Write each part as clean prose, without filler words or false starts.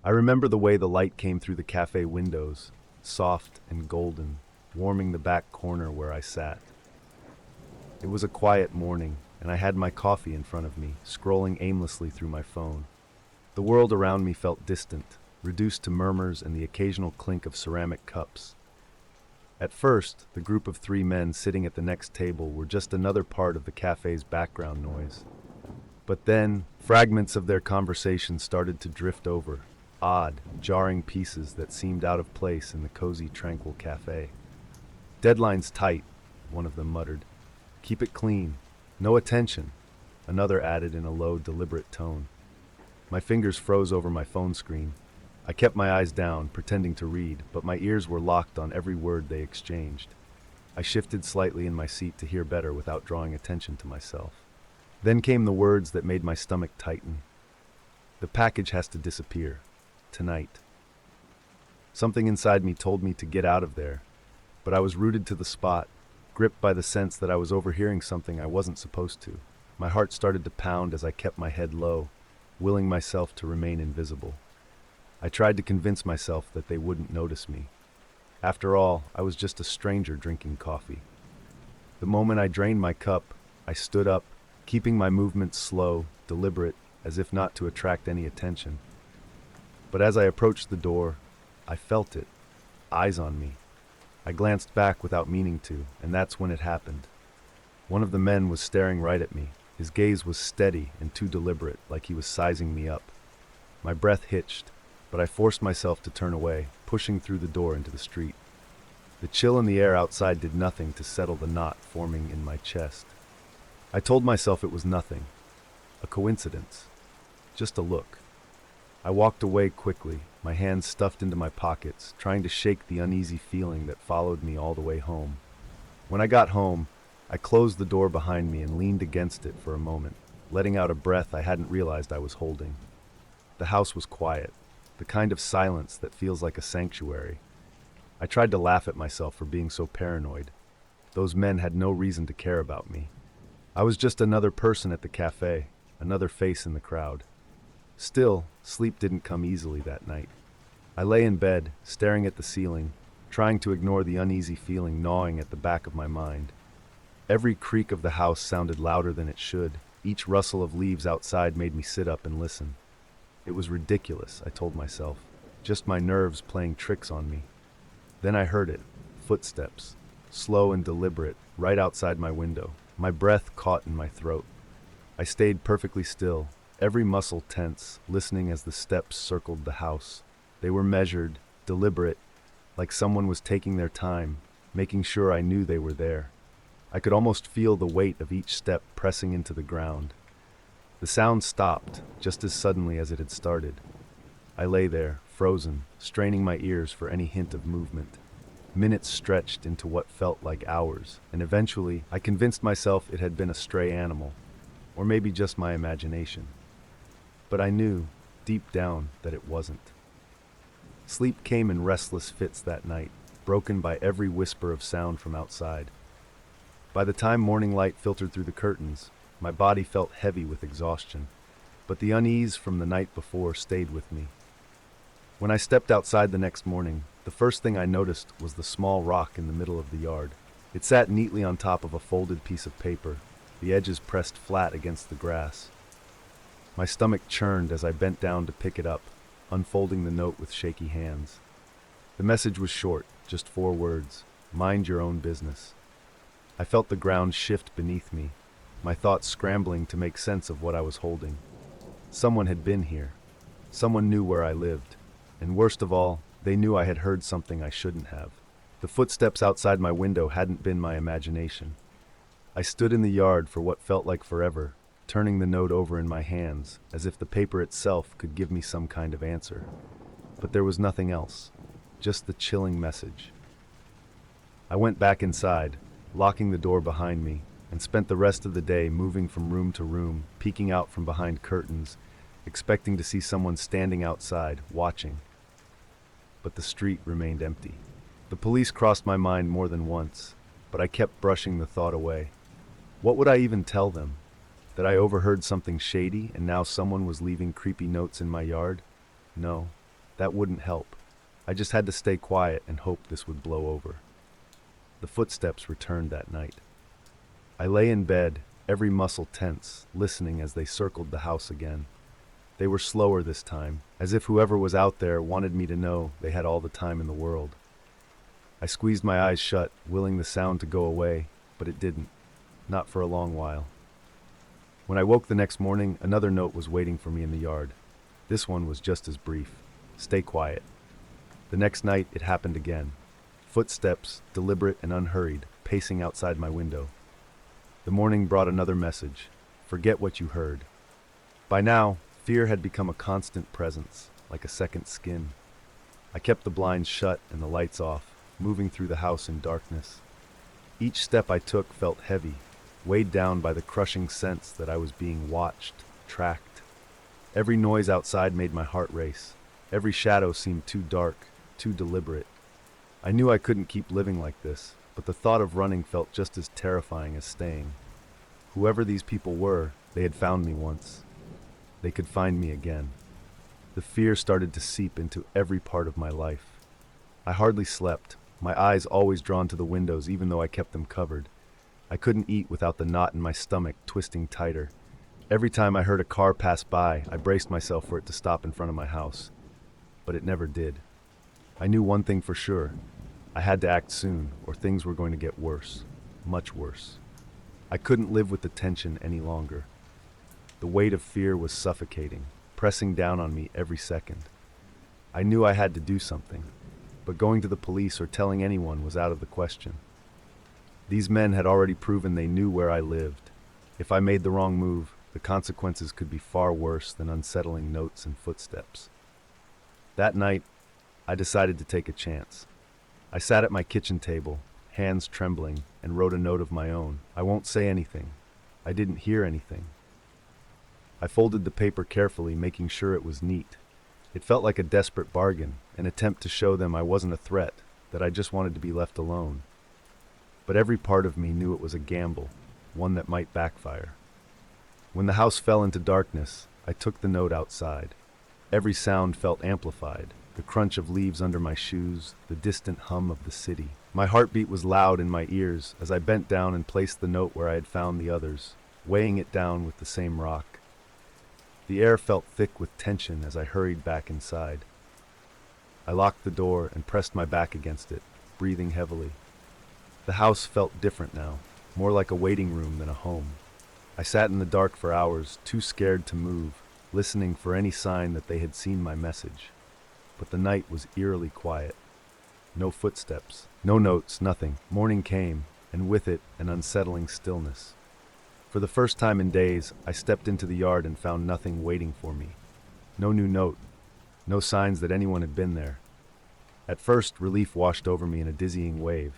I remember the way the light came through the cafe windows, soft and golden, warming the back corner where I sat. It was a quiet morning, and I had my coffee in front of me, scrolling aimlessly through my phone. The world around me felt distant, reduced to murmurs and the occasional clink of ceramic cups. At first, the group of three men sitting at the next table were just another part of the cafe's background noise. But then, fragments of their conversation started to drift over, odd, jarring pieces that seemed out of place in the cozy, tranquil cafe. "Deadline's tight," one of them muttered. "Keep it clean. No attention," another added in a low, deliberate tone. My fingers froze over my phone screen. I kept my eyes down, pretending to read, but my ears were locked on every word they exchanged. I shifted slightly in my seat to hear better without drawing attention to myself. Then came the words that made my stomach tighten. "The package has to disappear. Tonight." Something inside me told me to get out of there, but I was rooted to the spot, gripped by the sense that I was overhearing something I wasn't supposed to. My heart started to pound as I kept my head low, willing myself to remain invisible. I tried to convince myself that they wouldn't notice me. After all, I was just a stranger drinking coffee. The moment I drained my cup, I stood up, keeping my movements slow, deliberate, as if not to attract any attention. But as I approached the door, I felt it, eyes on me. I glanced back without meaning to, and that's when it happened. One of the men was staring right at me. His gaze was steady and too deliberate, like he was sizing me up. My breath hitched, but I forced myself to turn away, pushing through the door into the street. The chill in the air outside did nothing to settle the knot forming in my chest. I told myself it was nothing, a coincidence, just a look. I walked away quickly, my hands stuffed into my pockets, trying to shake the uneasy feeling that followed me all the way home. When I got home, I closed the door behind me and leaned against it for a moment, letting out a breath I hadn't realized I was holding. The house was quiet, the kind of silence that feels like a sanctuary. I tried to laugh at myself for being so paranoid. Those men had no reason to care about me. I was just another person at the cafe, another face in the crowd. Still, sleep didn't come easily that night. I lay in bed, staring at the ceiling, trying to ignore the uneasy feeling gnawing at the back of my mind. Every creak of the house sounded louder than it should. Each rustle of leaves outside made me sit up and listen. It was ridiculous, I told myself, just my nerves playing tricks on me. Then I heard it, footsteps, slow and deliberate, right outside my window. My breath caught in my throat. I stayed perfectly still, every muscle tense, listening as the steps circled the house. They were measured, deliberate, like someone was taking their time, making sure I knew they were there. I could almost feel the weight of each step pressing into the ground. The sound stopped, just as suddenly as it had started. I lay there, frozen, straining my ears for any hint of movement. Minutes stretched into what felt like hours, and eventually I convinced myself it had been a stray animal, or maybe just my imagination. But I knew, deep down, that it wasn't. Sleep came in restless fits that night, broken by every whisper of sound from outside. By the time morning light filtered through the curtains, my body felt heavy with exhaustion, but the unease from the night before stayed with me. When I stepped outside the next morning, the first thing I noticed was the small rock in the middle of the yard. It sat neatly on top of a folded piece of paper, the edges pressed flat against the grass. My stomach churned as I bent down to pick it up, unfolding the note with shaky hands. The message was short, just 4 words: "Mind your own business." I felt the ground shift beneath me, my thoughts scrambling to make sense of what I was holding. Someone had been here. Someone knew where I lived. And worst of all, they knew I had heard something I shouldn't have. The footsteps outside my window hadn't been my imagination. I stood in the yard for what felt like forever, turning the note over in my hands, as if the paper itself could give me some kind of answer. But there was nothing else, just the chilling message. I went back inside, locking the door behind me, and spent the rest of the day moving from room to room, peeking out from behind curtains, expecting to see someone standing outside, watching. But the street remained empty. The police crossed my mind more than once, but I kept brushing the thought away. What would I even tell them? That I overheard something shady and now someone was leaving creepy notes in my yard? No, That wouldn't help. I just had to stay quiet and hope this would blow over. The footsteps returned that night. I lay in bed, every muscle tense, listening as they circled the house again. They were slower this time, as if whoever was out there wanted me to know they had all the time in the world. I squeezed my eyes shut, willing the sound to go away, but it didn't. Not for a long while. When I woke the next morning, another note was waiting for me in the yard. This one was just as brief. Stay quiet. The next night, it happened again. Footsteps, deliberate and unhurried, pacing outside my window. The morning brought another message. Forget what you heard. By now, fear had become a constant presence, like a second skin. I kept the blinds shut and the lights off, moving through the house in darkness. Each step I took felt heavy, weighed down by the crushing sense that I was being watched, tracked. Every noise outside made my heart race. Every shadow seemed too dark, too deliberate. I knew I couldn't keep living like this, but the thought of running felt just as terrifying as staying. Whoever these people were, they had found me once. They could find me again. The fear started to seep into every part of my life. I hardly slept, my eyes always drawn to the windows even though I kept them covered. I couldn't eat without the knot in my stomach twisting tighter. Every time I heard a car pass by, I braced myself for it to stop in front of my house. But it never did. I knew one thing for sure. I had to act soon, or things were going to get worse. Much worse. I couldn't live with the tension any longer. The weight of fear was suffocating, pressing down on me every second. I knew I had to do something, but going to the police or telling anyone was out of the question. These men had already proven they knew where I lived. If I made the wrong move, the consequences could be far worse than unsettling notes and footsteps. That night, I decided to take a chance. I sat at my kitchen table, hands trembling, and wrote a note of my own. I won't say anything. I didn't hear anything. I folded the paper carefully, making sure it was neat. It felt like a desperate bargain, an attempt to show them I wasn't a threat, that I just wanted to be left alone. But every part of me knew it was a gamble, one that might backfire. When the house fell into darkness, I took the note outside. Every sound felt amplified, the crunch of leaves under my shoes, the distant hum of the city. My heartbeat was loud in my ears as I bent down and placed the note where I had found the others, weighing it down with the same rock. The air felt thick with tension as I hurried back inside. I locked the door and pressed my back against it, breathing heavily. The house felt different now, more like a waiting room than a home. I sat in the dark for hours, too scared to move, listening for any sign that they had seen my message. But the night was eerily quiet. No footsteps, no notes, nothing. Morning came, and with it, an unsettling stillness. For the first time in days, I stepped into the yard and found nothing waiting for me. No new note, no signs that anyone had been there. At first, relief washed over me in a dizzying wave.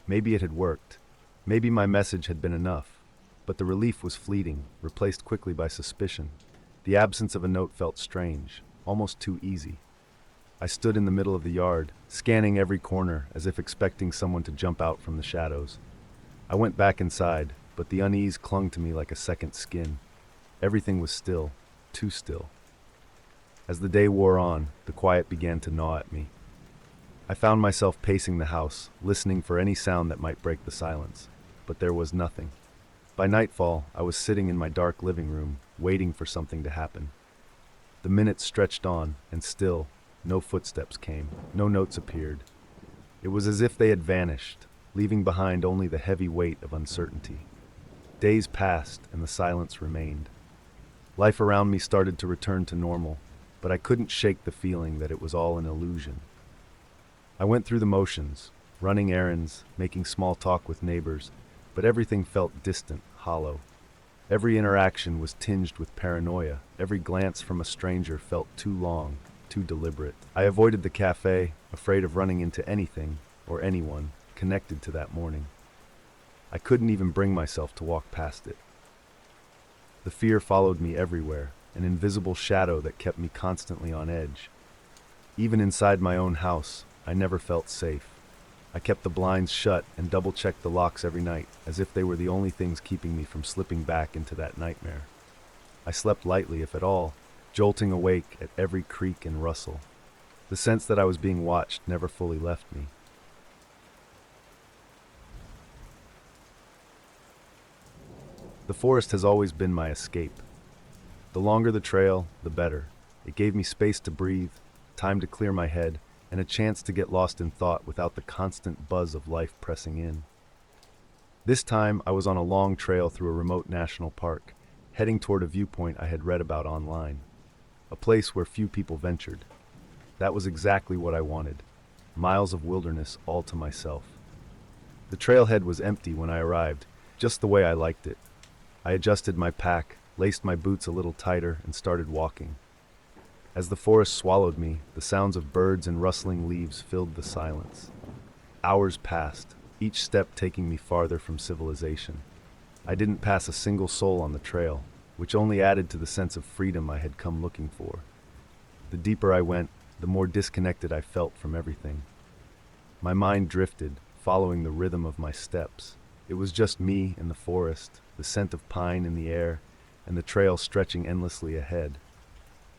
Maybe it had worked. Maybe my message had been enough. But the relief was fleeting, replaced quickly by suspicion. The absence of a note felt strange, almost too easy. I stood in the middle of the yard, scanning every corner as if expecting someone to jump out from the shadows. I went back inside, but the unease clung to me like a second skin. Everything was still, too still. As the day wore on, the quiet began to gnaw at me. I found myself pacing the house, listening for any sound that might break the silence, but there was nothing. By nightfall, I was sitting in my dark living room, waiting for something to happen. The minutes stretched on, and still, no footsteps came, no notes appeared. It was as if they had vanished, leaving behind only the heavy weight of uncertainty. Days passed, and the silence remained. Life around me started to return to normal, but I couldn't shake the feeling that it was all an illusion. I went through the motions, running errands, making small talk with neighbors, but everything felt distant, hollow. Every interaction was tinged with paranoia. Every glance from a stranger felt too long, too deliberate. I avoided the cafe, afraid of running into anything or anyone connected to that morning. I couldn't even bring myself to walk past it. The fear followed me everywhere, an invisible shadow that kept me constantly on edge. Even inside my own house, I never felt safe. I kept the blinds shut and double-checked the locks every night, as if they were the only things keeping me from slipping back into that nightmare. I slept lightly, if at all, jolting awake at every creak and rustle. The sense that I was being watched never fully left me. The forest has always been my escape. The longer the trail, the better. It gave me space to breathe, time to clear my head, and a chance to get lost in thought without the constant buzz of life pressing in. This time, I was on a long trail through a remote national park, heading toward a viewpoint I had read about online. A place where few people ventured. That was exactly what I wanted. Miles of wilderness all to myself. The trailhead was empty when I arrived, just the way I liked it. I adjusted my pack, laced my boots a little tighter, and started walking. As the forest swallowed me, the sounds of birds and rustling leaves filled the silence. Hours passed, each step taking me farther from civilization. I didn't pass a single soul on the trail, which only added to the sense of freedom I had come looking for. The deeper I went, the more disconnected I felt from everything. My mind drifted, following the rhythm of my steps. It was just me and the forest, the scent of pine in the air, and the trail stretching endlessly ahead.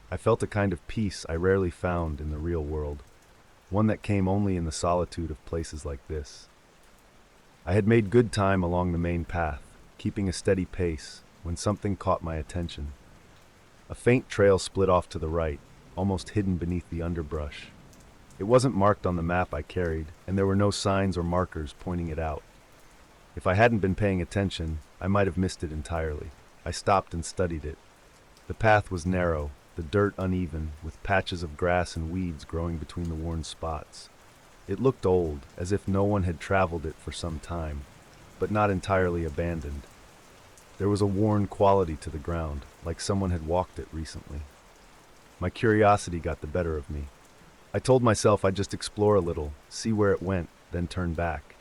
I felt a kind of peace I rarely found in the real world, one that came only in the solitude of places like this. I had made good time along the main path, keeping a steady pace, when something caught my attention. A faint trail split off to the right, almost hidden beneath the underbrush. It wasn't marked on the map I carried, and there were no signs or markers pointing it out. If I hadn't been paying attention, I might have missed it entirely. I stopped and studied it. The path was narrow, the dirt uneven, with patches of grass and weeds growing between the worn spots. It looked old, as if no one had traveled it for some time, but not entirely abandoned. There was a worn quality to the ground, like someone had walked it recently. My curiosity got the better of me. I told myself I'd just explore a little, see where it went, then turn back.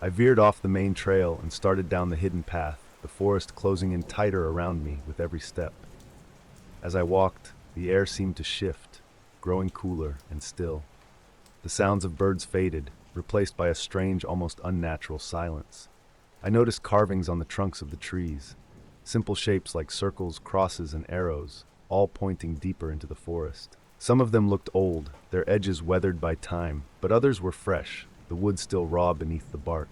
I veered off the main trail and started down the hidden path, the forest closing in tighter around me with every step. As I walked, the air seemed to shift, growing cooler and still. The sounds of birds faded, replaced by a strange, almost unnatural silence. I noticed carvings on the trunks of the trees, simple shapes like circles, crosses, and arrows, all pointing deeper into the forest. Some of them looked old, their edges weathered by time, but others were fresh, the wood still raw beneath the bark.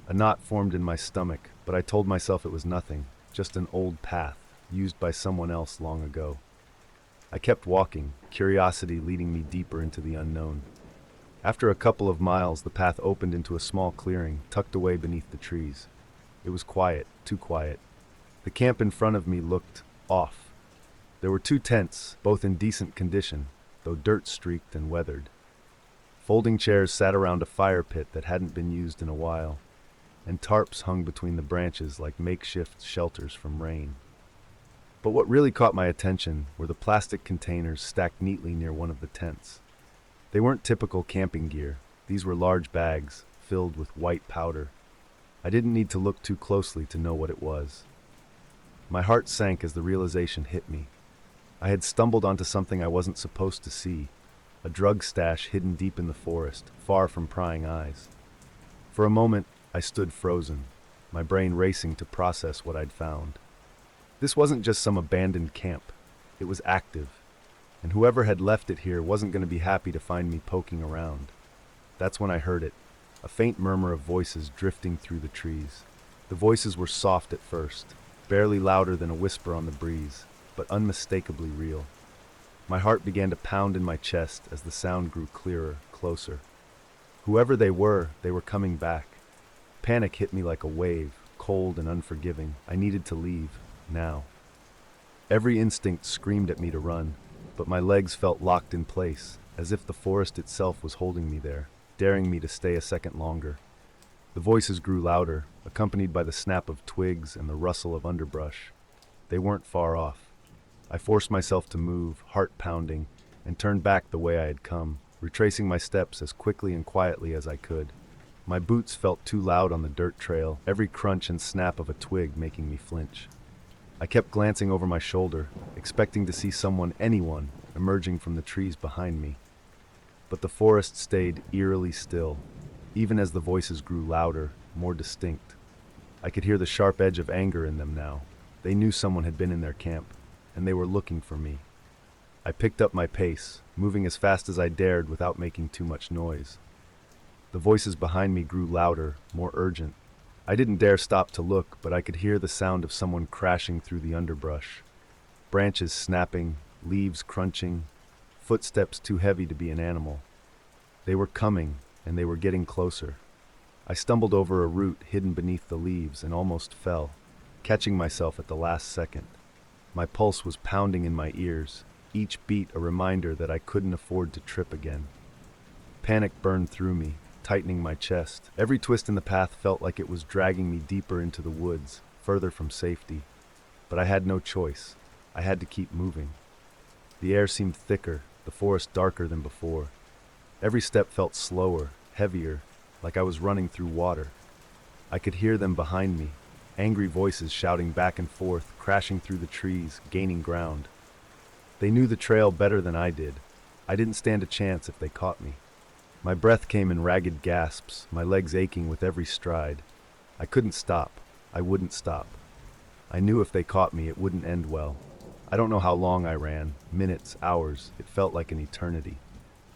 A knot formed in my stomach, but I told myself it was nothing, just an old path, used by someone else long ago. I kept walking, curiosity leading me deeper into the unknown. After a couple of miles, the path opened into a small clearing, tucked away beneath the trees. It was quiet, too quiet. The camp in front of me looked off. There were 2 tents, both in decent condition, though dirt-streaked and weathered. Folding chairs sat around a fire pit that hadn't been used in a while, and tarps hung between the branches like makeshift shelters from rain. But what really caught my attention were the plastic containers stacked neatly near one of the tents. They weren't typical camping gear. These were large bags, filled with white powder. I didn't need to look too closely to know what it was. My heart sank as the realization hit me. I had stumbled onto something I wasn't supposed to see, a drug stash hidden deep in the forest, far from prying eyes. For a moment, I stood frozen, my brain racing to process what I'd found. This wasn't just some abandoned camp. It was active, and whoever had left it here wasn't going to be happy to find me poking around. That's when I heard it, a faint murmur of voices drifting through the trees. The voices were soft at first, barely louder than a whisper on the breeze, but unmistakably real. My heart began to pound in my chest as the sound grew clearer, closer. Whoever they were coming back. Panic hit me like a wave, cold and unforgiving. I needed to leave, now. Every instinct screamed at me to run, but my legs felt locked in place, as if the forest itself was holding me there, daring me to stay a second longer. The voices grew louder, accompanied by the snap of twigs and the rustle of underbrush. They weren't far off. I forced myself to move, heart pounding, and turned back the way I had come, retracing my steps as quickly and quietly as I could. My boots felt too loud on the dirt trail, every crunch and snap of a twig making me flinch. I kept glancing over my shoulder, expecting to see anyone, emerging from the trees behind me. But the forest stayed eerily still, even as the voices grew louder, more distinct. I could hear the sharp edge of anger in them now. They knew someone had been in their camp, and they were looking for me. I picked up my pace, moving as fast as I dared without making too much noise. The voices behind me grew louder, more urgent. I didn't dare stop to look, but I could hear the sound of someone crashing through the underbrush. Branches snapping, leaves crunching, footsteps too heavy to be an animal. They were coming, and they were getting closer. I stumbled over a root hidden beneath the leaves and almost fell, catching myself at the last second. My pulse was pounding in my ears, each beat a reminder that I couldn't afford to trip again. Panic burned through me, tightening my chest. Every twist in the path felt like it was dragging me deeper into the woods, further from safety. But I had no choice. I had to keep moving. The air seemed thicker, the forest darker than before. Every step felt slower, heavier, like I was running through water. I could hear them behind me, angry voices shouting back and forth, crashing through the trees, gaining ground. They knew the trail better than I did. I didn't stand a chance if they caught me. My breath came in ragged gasps, my legs aching with every stride. I couldn't stop. I wouldn't stop. I knew if they caught me, it wouldn't end well. I don't know how long I ran, minutes, hours. It felt like an eternity.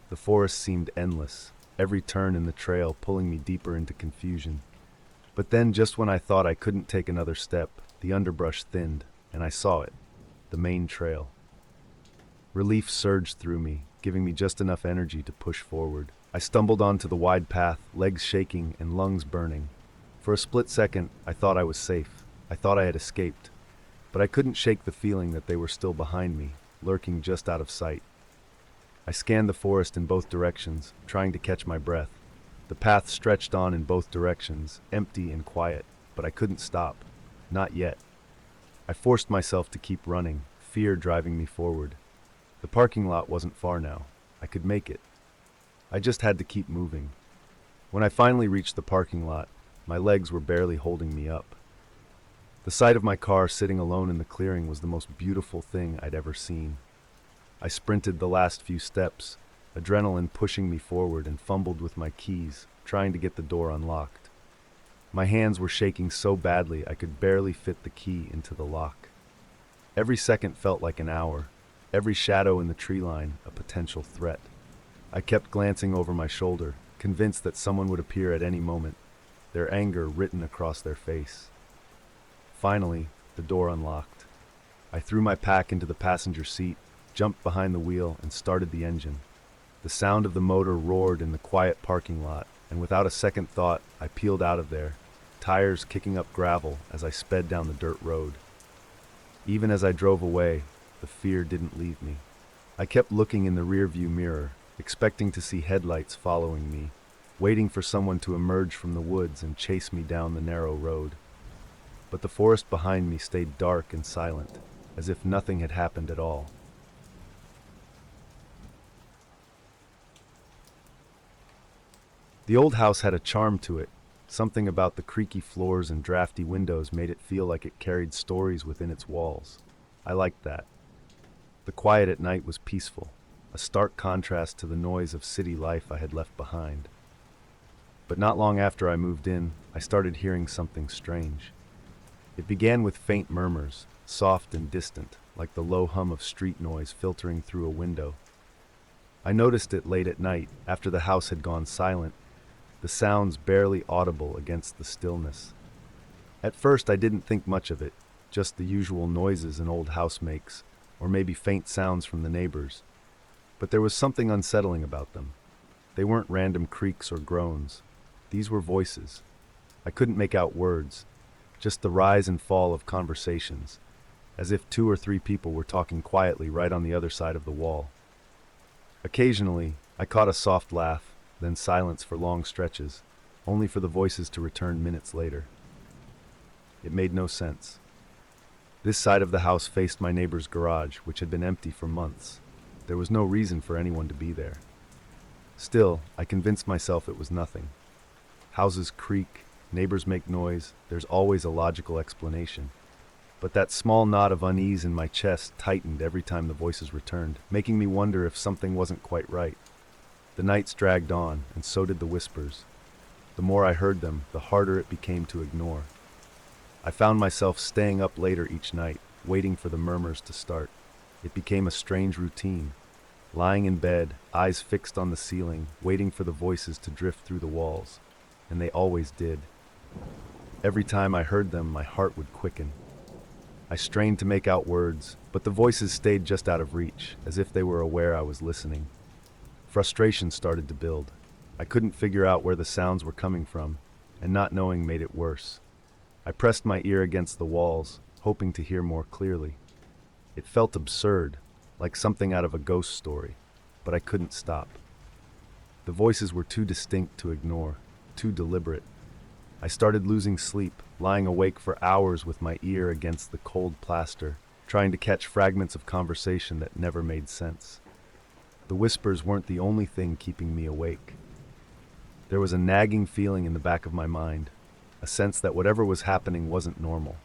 The forest seemed endless, every turn in the trail pulling me deeper into confusion. But then, just when I thought I couldn't take another step, the underbrush thinned, and I saw it, the main trail. Relief surged through me, giving me just enough energy to push forward. I stumbled onto the wide path, legs shaking and lungs burning. For a split second, I thought I was safe. I thought I had escaped. But I couldn't shake the feeling that they were still behind me, lurking just out of sight. I scanned the forest in both directions, trying to catch my breath. The path stretched on in both directions, empty and quiet, but I couldn't stop. Not yet. I forced myself to keep running, fear driving me forward. The parking lot wasn't far now. I could make it. I just had to keep moving. When I finally reached the parking lot, my legs were barely holding me up. The sight of my car sitting alone in the clearing was the most beautiful thing I'd ever seen. I sprinted the last few steps, adrenaline pushing me forward, and fumbled with my keys, trying to get the door unlocked. My hands were shaking so badly I could barely fit the key into the lock. Every second felt like an hour, every shadow in the tree line a potential threat. I kept glancing over my shoulder, convinced that someone would appear at any moment, their anger written across their face. Finally, the door unlocked. I threw my pack into the passenger seat, jumped behind the wheel, and started the engine. The sound of the motor roared in the quiet parking lot, and without a second thought, I peeled out of there, tires kicking up gravel as I sped down the dirt road. Even as I drove away, the fear didn't leave me. I kept looking in the rearview mirror, expecting to see headlights following me, waiting for someone to emerge from the woods and chase me down the narrow road. But the forest behind me stayed dark and silent, as if nothing had happened at all. The old house had a charm to it. Something about the creaky floors and drafty windows made it feel like it carried stories within its walls. I liked that. The quiet at night was peaceful, a stark contrast to the noise of city life I had left behind. But not long after I moved in, I started hearing something strange. It began with faint murmurs, soft and distant, like the low hum of street noise filtering through a window. I noticed it late at night, after the house had gone silent, the sounds barely audible against the stillness. At first I didn't think much of it, just the usual noises an old house makes, or maybe faint sounds from the neighbors. But there was something unsettling about them. They weren't random creaks or groans. These were voices. I couldn't make out words, just the rise and fall of conversations, as if 2 or 3 people were talking quietly right on the other side of the wall. Occasionally, I caught a soft laugh, then silence for long stretches, only for the voices to return minutes later. It made no sense. This side of the house faced my neighbor's garage, which had been empty for months. There was no reason for anyone to be there. Still, I convinced myself it was nothing. Houses creak, neighbors make noise, there's always a logical explanation. But that small knot of unease in my chest tightened every time the voices returned, making me wonder if something wasn't quite right. The nights dragged on, and so did the whispers. The more I heard them, the harder it became to ignore. I found myself staying up later each night, waiting for the murmurs to start. It became a strange routine. Lying in bed, eyes fixed on the ceiling, waiting for the voices to drift through the walls. And they always did. Every time I heard them, my heart would quicken. I strained to make out words, but the voices stayed just out of reach, as if they were aware I was listening. Frustration started to build. I couldn't figure out where the sounds were coming from, and not knowing made it worse. I pressed my ear against the walls, hoping to hear more clearly. It felt absurd, like something out of a ghost story, but I couldn't stop. The voices were too distinct to ignore, too deliberate. I started losing sleep, lying awake for hours with my ear against the cold plaster, trying to catch fragments of conversation that never made sense. The whispers weren't the only thing keeping me awake. There was a nagging feeling in the back of my mind, a sense that whatever was happening wasn't normal.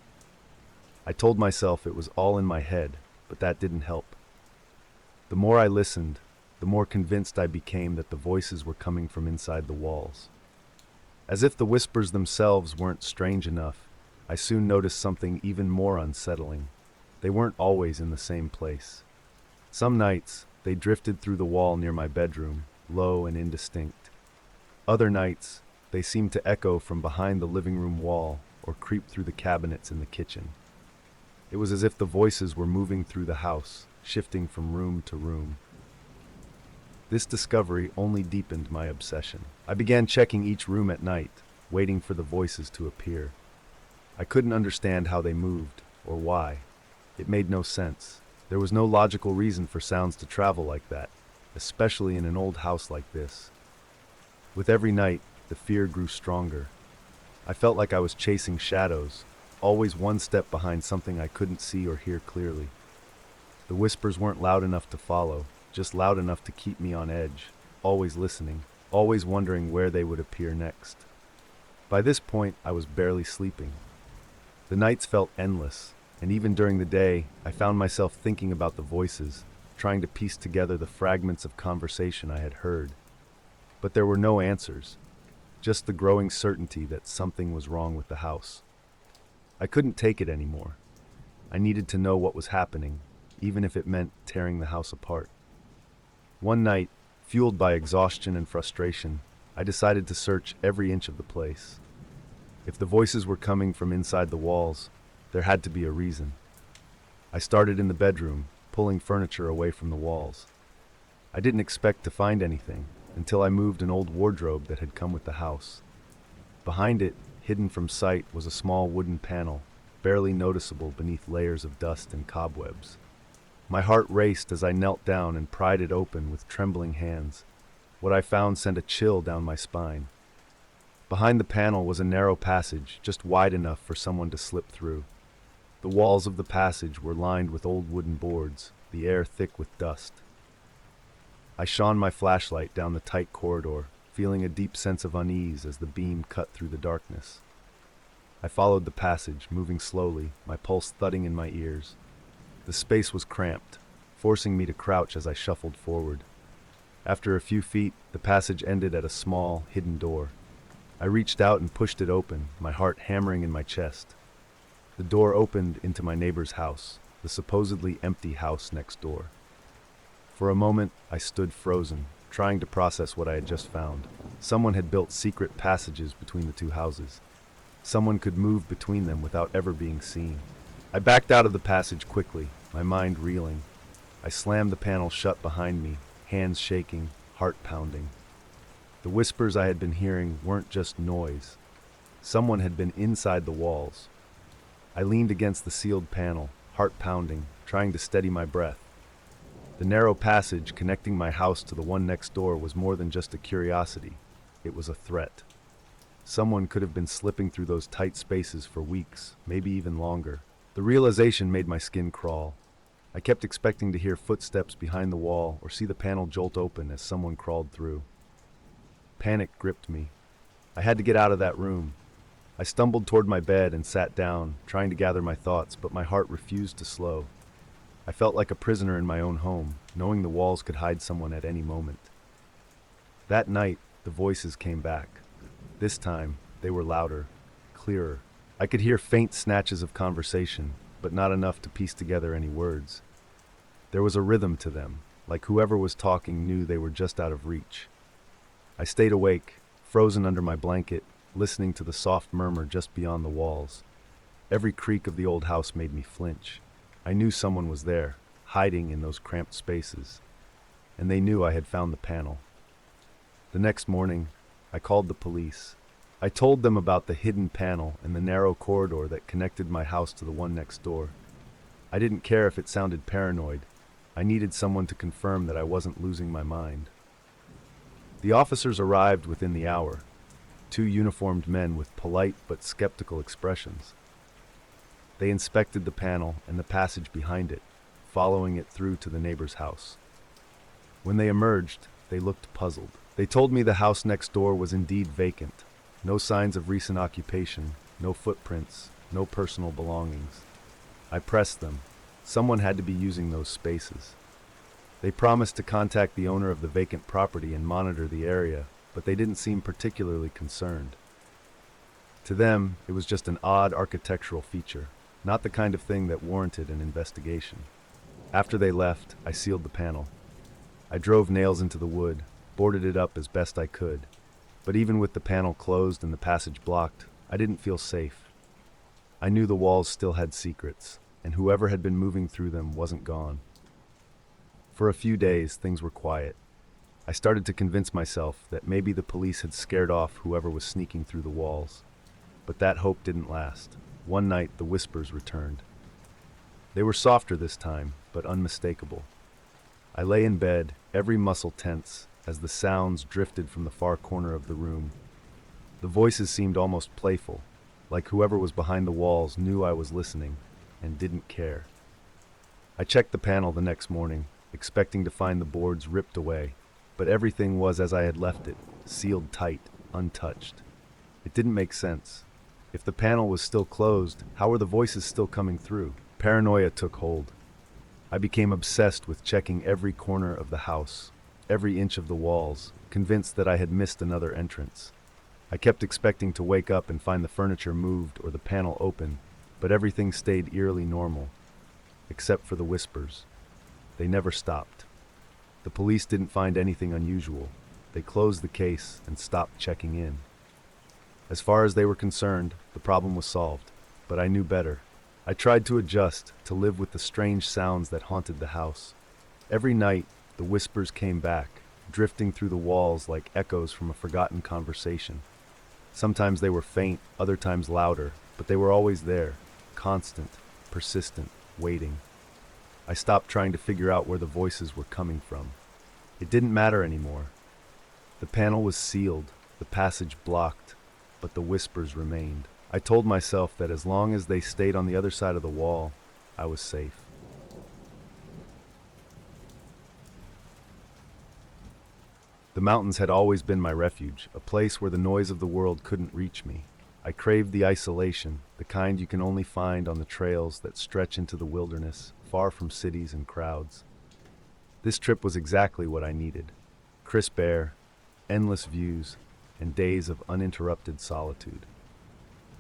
I told myself it was all in my head, but that didn't help. The more I listened, the more convinced I became that the voices were coming from inside the walls. As if the whispers themselves weren't strange enough, I soon noticed something even more unsettling. They weren't always in the same place. Some nights, they drifted through the wall near my bedroom, low and indistinct. Other nights, they seemed to echo from behind the living room wall or creep through the cabinets in the kitchen. It was as if the voices were moving through the house, shifting from room to room. This discovery only deepened my obsession. I began checking each room at night, waiting for the voices to appear. I couldn't understand how they moved, or why. It made no sense. There was no logical reason for sounds to travel like that, especially in an old house like this. With every night, the fear grew stronger. I felt like I was chasing shadows, always one step behind something I couldn't see or hear clearly. The whispers weren't loud enough to follow, just loud enough to keep me on edge, always listening, always wondering where they would appear next. By this point, I was barely sleeping. The nights felt endless, and even during the day, I found myself thinking about the voices, trying to piece together the fragments of conversation I had heard. But there were no answers, just the growing certainty that something was wrong with the house. I couldn't take it anymore. I needed to know what was happening, even if it meant tearing the house apart. One night, fueled by exhaustion and frustration, I decided to search every inch of the place. If the voices were coming from inside the walls, there had to be a reason. I started in the bedroom, pulling furniture away from the walls. I didn't expect to find anything until I moved an old wardrobe that had come with the house. Behind it, hidden from sight, was a small wooden panel, barely noticeable beneath layers of dust and cobwebs. My heart raced as I knelt down and pried it open with trembling hands. What I found sent a chill down my spine. Behind the panel was a narrow passage, just wide enough for someone to slip through. The walls of the passage were lined with old wooden boards, the air thick with dust. I shone my flashlight down the tight corridor, feeling a deep sense of unease as the beam cut through the darkness. I followed the passage, moving slowly, my pulse thudding in my ears. The space was cramped, forcing me to crouch as I shuffled forward. After a few feet, the passage ended at a small, hidden door. I reached out and pushed it open, my heart hammering in my chest. The door opened into my neighbor's house, the supposedly empty house next door. For a moment, I stood frozen, trying to process what I had just found. Someone had built secret passages between the two houses. Someone could move between them without ever being seen. I backed out of the passage quickly, my mind reeling. I slammed the panel shut behind me, hands shaking, heart pounding. The whispers I had been hearing weren't just noise. Someone had been inside the walls. I leaned against the sealed panel, heart pounding, trying to steady my breath. The narrow passage connecting my house to the one next door was more than just a curiosity. It was a threat. Someone could have been slipping through those tight spaces for weeks, maybe even longer. The realization made my skin crawl. I kept expecting to hear footsteps behind the wall or see the panel jolt open as someone crawled through. Panic gripped me. I had to get out of that room. I stumbled toward my bed and sat down, trying to gather my thoughts, but my heart refused to slow. I felt like a prisoner in my own home, knowing the walls could hide someone at any moment. That night, the voices came back. This time, they were louder, clearer. I could hear faint snatches of conversation, but not enough to piece together any words. There was a rhythm to them, like whoever was talking knew they were just out of reach. I stayed awake, frozen under my blanket, listening to the soft murmur just beyond the walls. Every creak of the old house made me flinch. I knew someone was there, hiding in those cramped spaces, and they knew I had found the panel. The next morning, I called the police. I told them about the hidden panel and the narrow corridor that connected my house to the one next door. I didn't care if it sounded paranoid. I needed someone to confirm that I wasn't losing my mind. The officers arrived within the hour, two uniformed men with polite but skeptical expressions. They inspected the panel and the passage behind it, following it through to the neighbor's house. When they emerged, they looked puzzled. They told me the house next door was indeed vacant. No signs of recent occupation, no footprints, no personal belongings. I pressed them. Someone had to be using those spaces. They promised to contact the owner of the vacant property and monitor the area, but they didn't seem particularly concerned. To them, it was just an odd architectural feature, not the kind of thing that warranted an investigation. After they left, I sealed the panel. I drove nails into the wood, boarded it up as best I could. But even with the panel closed and the passage blocked, I didn't feel safe. I knew the walls still had secrets, and whoever had been moving through them wasn't gone. For a few days, things were quiet. I started to convince myself that maybe the police had scared off whoever was sneaking through the walls. But that hope didn't last. One night, the whispers returned. They were softer this time, but unmistakable. I lay in bed, every muscle tense, as the sounds drifted from the far corner of the room. The voices seemed almost playful, like whoever was behind the walls knew I was listening and didn't care. I checked the panel the next morning, expecting to find the boards ripped away, but everything was as I had left it, sealed tight, untouched. It didn't make sense. If the panel was still closed, how were the voices still coming through? Paranoia took hold. I became obsessed with checking every corner of the house, every inch of the walls, convinced that I had missed another entrance. I kept expecting to wake up and find the furniture moved or the panel open, but everything stayed eerily normal, except for the whispers. They never stopped. The police didn't find anything unusual. They closed the case and stopped checking in. As far as they were concerned, the problem was solved, but I knew better. I tried to adjust, to live with the strange sounds that haunted the house. Every night, the whispers came back, drifting through the walls like echoes from a forgotten conversation. Sometimes they were faint, other times louder, but they were always there, constant, persistent, waiting. I stopped trying to figure out where the voices were coming from. It didn't matter anymore. The panel was sealed, the passage blocked, but the whispers remained. I told myself that as long as they stayed on the other side of the wall, I was safe. The mountains had always been my refuge, a place where the noise of the world couldn't reach me. I craved the isolation, the kind you can only find on the trails that stretch into the wilderness, far from cities and crowds. This trip was exactly what I needed. Crisp air, endless views, and days of uninterrupted solitude.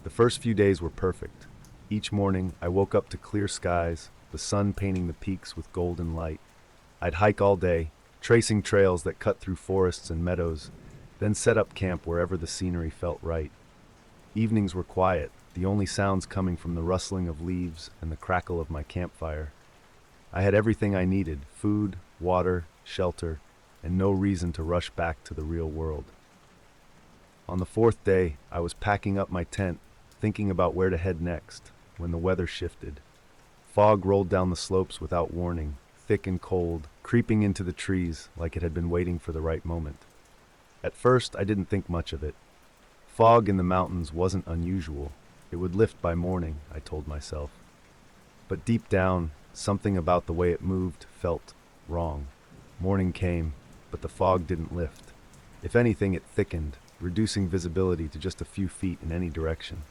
The first few days were perfect. Each morning, I woke up to clear skies, the sun painting the peaks with golden light. I'd hike all day, tracing trails that cut through forests and meadows, then set up camp wherever the scenery felt right. Evenings were quiet, the only sounds coming from the rustling of leaves and the crackle of my campfire. I had everything I needed: food, water, shelter, and no reason to rush back to the real world. On the fourth day, I was packing up my tent, thinking about where to head next, when the weather shifted. Fog rolled down the slopes without warning, thick and cold, creeping into the trees like it had been waiting for the right moment. At first, I didn't think much of it. Fog in the mountains wasn't unusual. It would lift by morning, I told myself. But deep down, something about the way it moved felt wrong. Morning came, but the fog didn't lift. If anything, it thickened, reducing visibility to just a few feet in any direction.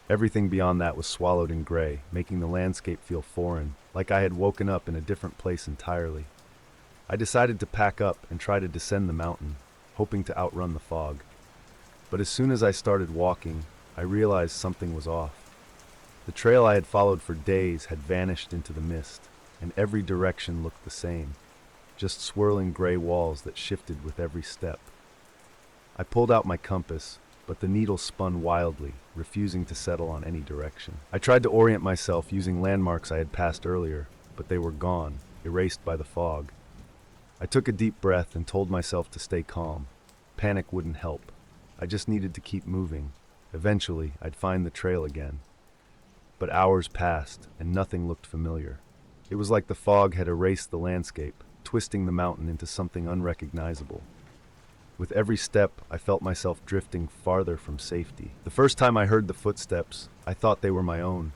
Everything beyond that was swallowed in gray, making the landscape feel foreign, like I had woken up in a different place entirely. I decided to pack up and try to descend the mountain, hoping to outrun the fog. But as soon as I started walking, I realized something was off. The trail I had followed for days had vanished into the mist. and every direction looked the same, just swirling gray walls that shifted with every step. I pulled out my compass, but the needle spun wildly, refusing to settle on any direction. I tried to orient myself using landmarks I had passed earlier, but they were gone, erased by the fog. I took a deep breath and told myself to stay calm. Panic wouldn't help. I just needed to keep moving. Eventually, I'd find the trail again. But hours passed, and nothing looked familiar. It was like the fog had erased the landscape, twisting the mountain into something unrecognizable. With every step, I felt myself drifting farther from safety. The first time I heard the footsteps, I thought they were my own.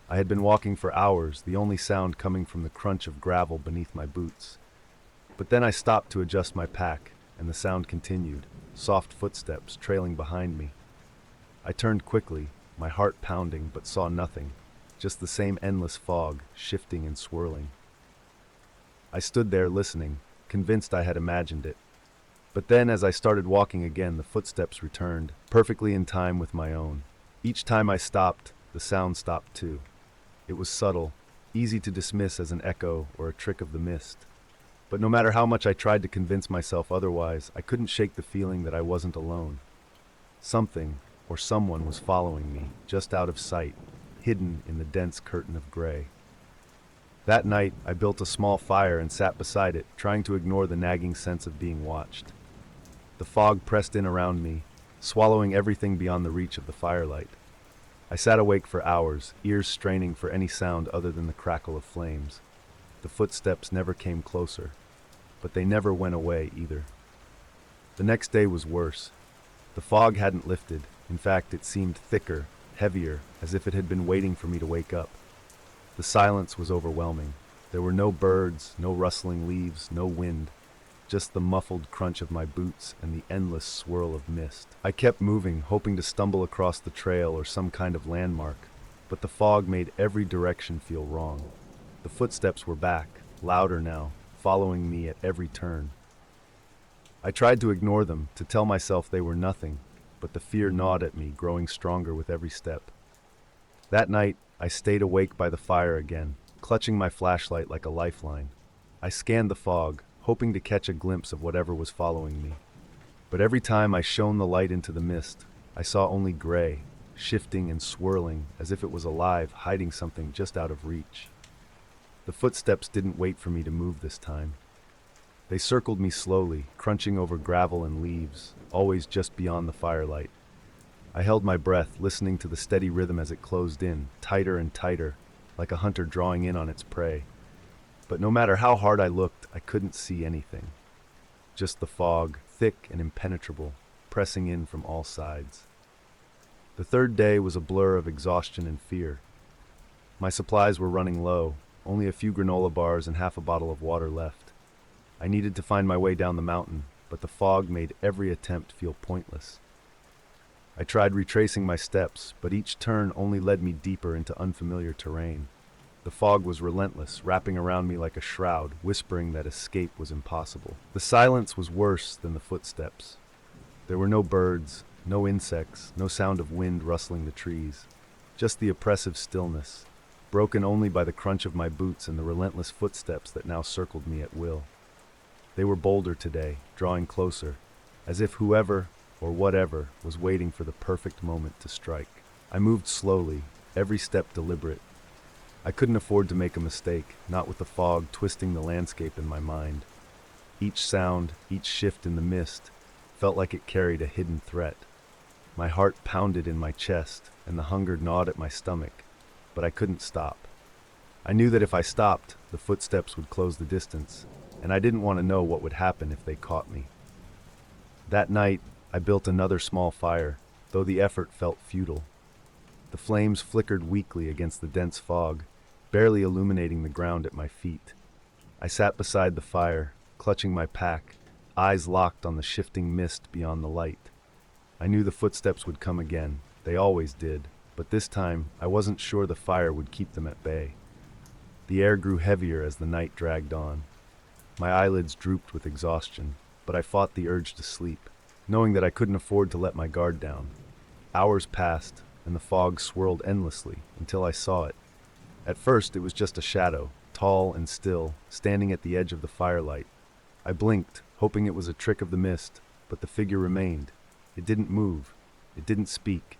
I had been walking for hours, the only sound coming from the crunch of gravel beneath my boots. But then I stopped to adjust my pack, and the sound continued, soft footsteps trailing behind me. I turned quickly, my heart pounding, but saw nothing, just the same endless fog, shifting and swirling. I stood there listening, convinced I had imagined it. But then, as I started walking again, the footsteps returned, perfectly in time with my own. Each time I stopped, the sound stopped too. It was subtle, easy to dismiss as an echo or a trick of the mist. But no matter how much I tried to convince myself otherwise, I couldn't shake the feeling that I wasn't alone. Something, or someone, was following me, just out of sight, hidden in the dense curtain of gray. That night, I built a small fire and sat beside it, trying to ignore the nagging sense of being watched. The fog pressed in around me, swallowing everything beyond the reach of the firelight. I sat awake for hours, ears straining for any sound other than the crackle of flames. The footsteps never came closer, but they never went away either. The next day was worse. The fog hadn't lifted. In fact, it seemed thicker, heavier, as if it had been waiting for me to wake up. The silence was overwhelming. There were no birds, no rustling leaves, no wind. Just the muffled crunch of my boots and the endless swirl of mist. I kept moving, hoping to stumble across the trail or some kind of landmark, but the fog made every direction feel wrong. The footsteps were back, louder now, following me at every turn. I tried to ignore them, to tell myself they were nothing, but the fear gnawed at me, growing stronger with every step. That night, I stayed awake by the fire again, clutching my flashlight like a lifeline. I scanned the fog, hoping to catch a glimpse of whatever was following me. But every time I shone the light into the mist, I saw only gray, shifting and swirling as if it was alive, hiding something just out of reach. The footsteps didn't wait for me to move this time. They circled me slowly, crunching over gravel and leaves, always just beyond the firelight. I held my breath, listening to the steady rhythm as it closed in, tighter and tighter, like a hunter drawing in on its prey. But no matter how hard I looked, I couldn't see anything. Just the fog, thick and impenetrable, pressing in from all sides. The third day was a blur of exhaustion and fear. My supplies were running low, only a few granola bars and half a bottle of water left. I needed to find my way down the mountain, but the fog made every attempt feel pointless. I tried retracing my steps, but each turn only led me deeper into unfamiliar terrain. The fog was relentless, wrapping around me like a shroud, whispering that escape was impossible. The silence was worse than the footsteps. There were no birds, no insects, no sound of wind rustling the trees. Just the oppressive stillness, broken only by the crunch of my boots and the relentless footsteps that now circled me at will. They were bolder today, drawing closer, as if whoever or whatever was waiting for the perfect moment to strike. I moved slowly, every step deliberate. I couldn't afford to make a mistake, not with the fog twisting the landscape in my mind. Each sound, each shift in the mist, felt like it carried a hidden threat. My heart pounded in my chest, and the hunger gnawed at my stomach, but I couldn't stop. I knew that if I stopped, the footsteps would close the distance, and I didn't want to know what would happen if they caught me. That night, I built another small fire, though the effort felt futile. The flames flickered weakly against the dense fog, barely illuminating the ground at my feet. I sat beside the fire, clutching my pack, eyes locked on the shifting mist beyond the light. I knew the footsteps would come again. They always did, but this time I wasn't sure the fire would keep them at bay. The air grew heavier as the night dragged on. My eyelids drooped with exhaustion, but I fought the urge to sleep, knowing that I couldn't afford to let my guard down. Hours passed, and the fog swirled endlessly until I saw it. At first, it was just a shadow, tall and still, standing at the edge of the firelight. I blinked, hoping it was a trick of the mist, but the figure remained. It didn't move. It didn't speak.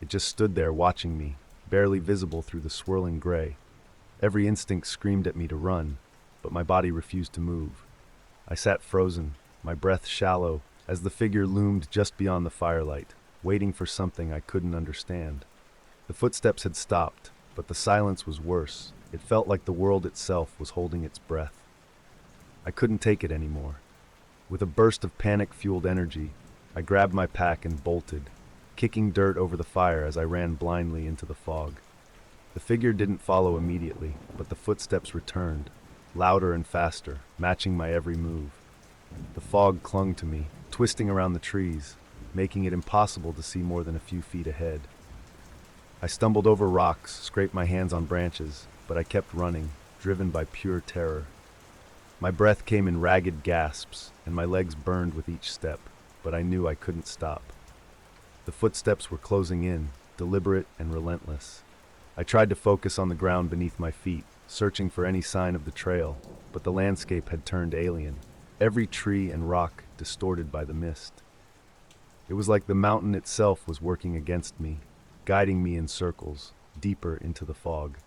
It just stood there watching me, barely visible through the swirling gray. Every instinct screamed at me to run, but my body refused to move. I sat frozen, my breath shallow, as the figure loomed just beyond the firelight, waiting for something I couldn't understand. The footsteps had stopped, but the silence was worse. It felt like the world itself was holding its breath. I couldn't take it anymore. With a burst of panic-fueled energy, I grabbed my pack and bolted, kicking dirt over the fire as I ran blindly into the fog. The figure didn't follow immediately, but the footsteps returned, louder and faster, matching my every move. The fog clung to me, twisting around the trees, making it impossible to see more than a few feet ahead. I stumbled over rocks, scraped my hands on branches, but I kept running, driven by pure terror. My breath came in ragged gasps, and my legs burned with each step, but I knew I couldn't stop. The footsteps were closing in, deliberate and relentless. I tried to focus on the ground beneath my feet, searching for any sign of the trail, but the landscape had turned alien, every tree and rock distorted by the mist. It was like the mountain itself was working against me, guiding me in circles, deeper into the fog.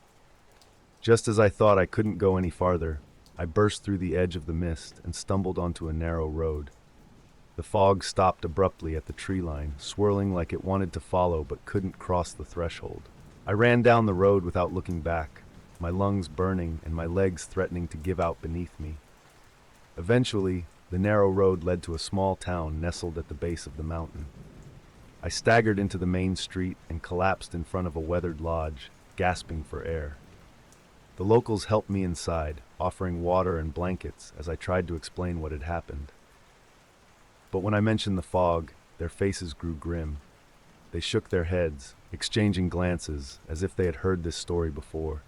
Just as I thought I couldn't go any farther, I burst through the edge of the mist and stumbled onto a narrow road. The fog stopped abruptly at the tree line, swirling like it wanted to follow but couldn't cross the threshold. I ran down the road without looking back, my lungs burning and my legs threatening to give out beneath me. Eventually, the narrow road led to a small town nestled at the base of the mountain. I staggered into the main street and collapsed in front of a weathered lodge, gasping for air. The locals helped me inside, offering water and blankets as I tried to explain what had happened. But when I mentioned the fog, their faces grew grim. They shook their heads, exchanging glances as if they had heard this story before.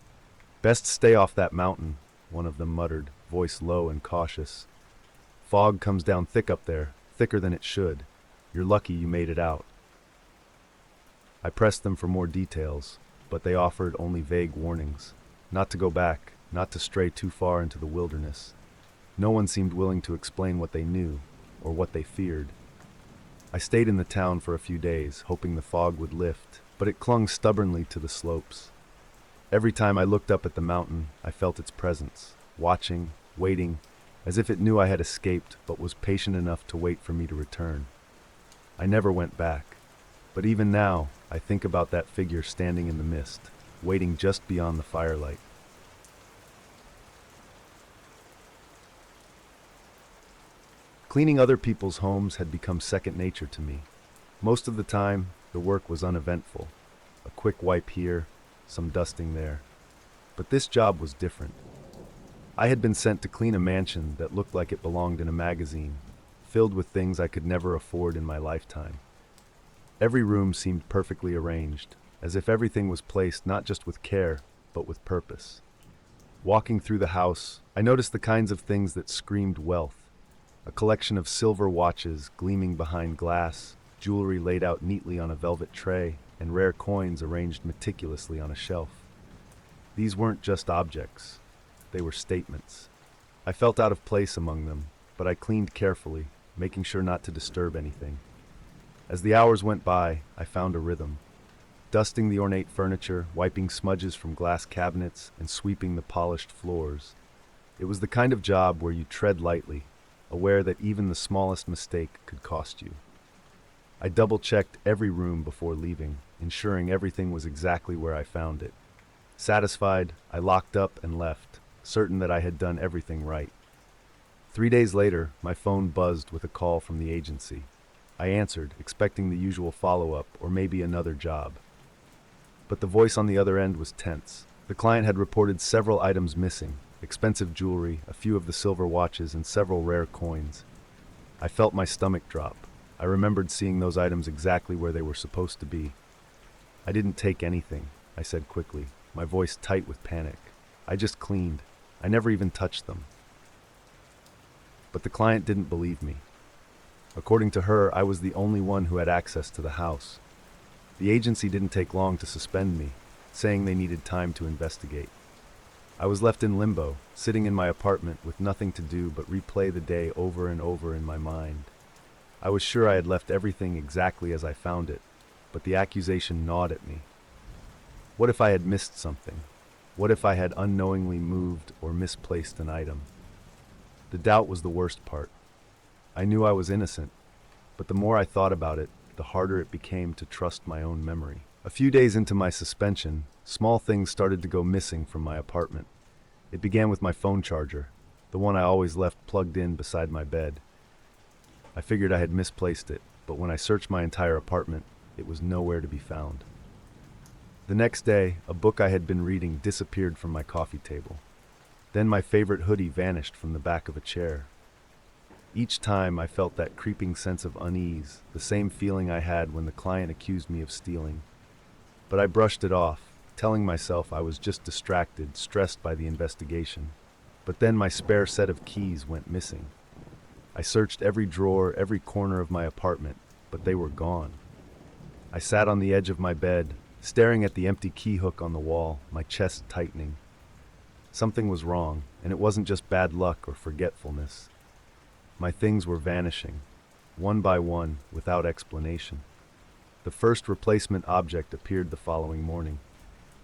"Best stay off that mountain," one of them muttered, voice low and cautious. "Fog comes down thick up there, thicker than it should. You're lucky you made it out." I pressed them for more details, but they offered only vague warnings. Not to go back, not to stray too far into the wilderness. No one seemed willing to explain what they knew, or what they feared. I stayed in the town for a few days, hoping the fog would lift, but it clung stubbornly to the slopes. Every time I looked up at the mountain, I felt its presence, watching, waiting, as if it knew I had escaped but was patient enough to wait for me to return. I never went back, but even now, I think about that figure standing in the mist, waiting just beyond the firelight. Cleaning other people's homes had become second nature to me. Most of the time, the work was uneventful. A quick wipe here, some dusting there. But this job was different. I had been sent to clean a mansion that looked like it belonged in a magazine, filled with things I could never afford in my lifetime. Every room seemed perfectly arranged, as if everything was placed not just with care, but with purpose. Walking through the house, I noticed the kinds of things that screamed wealth. A collection of silver watches gleaming behind glass, jewelry laid out neatly on a velvet tray, and rare coins arranged meticulously on a shelf. These weren't just objects, they were statements. I felt out of place among them, but I cleaned carefully, making sure not to disturb anything. As the hours went by, I found a rhythm. Dusting the ornate furniture, wiping smudges from glass cabinets, and sweeping the polished floors. It was the kind of job where you tread lightly, aware that even the smallest mistake could cost you. I double-checked every room before leaving, ensuring everything was exactly where I found it. Satisfied, I locked up and left, certain that I had done everything right. 3 days later, my phone buzzed with a call from the agency. I answered, expecting the usual follow-up or maybe another job. But the voice on the other end was tense. The client had reported several items missing, expensive jewelry, a few of the silver watches, and several rare coins. I felt my stomach drop. I remembered seeing those items exactly where they were supposed to be. "I didn't take anything," I said quickly, my voice tight with panic. "I just cleaned. I never even touched them." But the client didn't believe me. According to her, I was the only one who had access to the house. The agency didn't take long to suspend me, saying they needed time to investigate. I was left in limbo, sitting in my apartment with nothing to do but replay the day over and over in my mind. I was sure I had left everything exactly as I found it, but the accusation gnawed at me. What if I had missed something? What if I had unknowingly moved or misplaced an item? The doubt was the worst part. I knew I was innocent, but the more I thought about it, the harder it became to trust my own memory. A few days into my suspension, small things started to go missing from my apartment. It began with my phone charger, the one I always left plugged in beside my bed. I figured I had misplaced it, but when I searched my entire apartment, it was nowhere to be found. The next day, a book I had been reading disappeared from my coffee table. Then my favorite hoodie vanished from the back of a chair. Each time I felt that creeping sense of unease, the same feeling I had when the client accused me of stealing. But I brushed it off, telling myself I was just distracted, stressed by the investigation. But then my spare set of keys went missing. I searched every drawer, every corner of my apartment, but they were gone. I sat on the edge of my bed, staring at the empty key hook on the wall, my chest tightening. Something was wrong, and it wasn't just bad luck or forgetfulness. My things were vanishing, one by one, without explanation. The first replacement object appeared the following morning.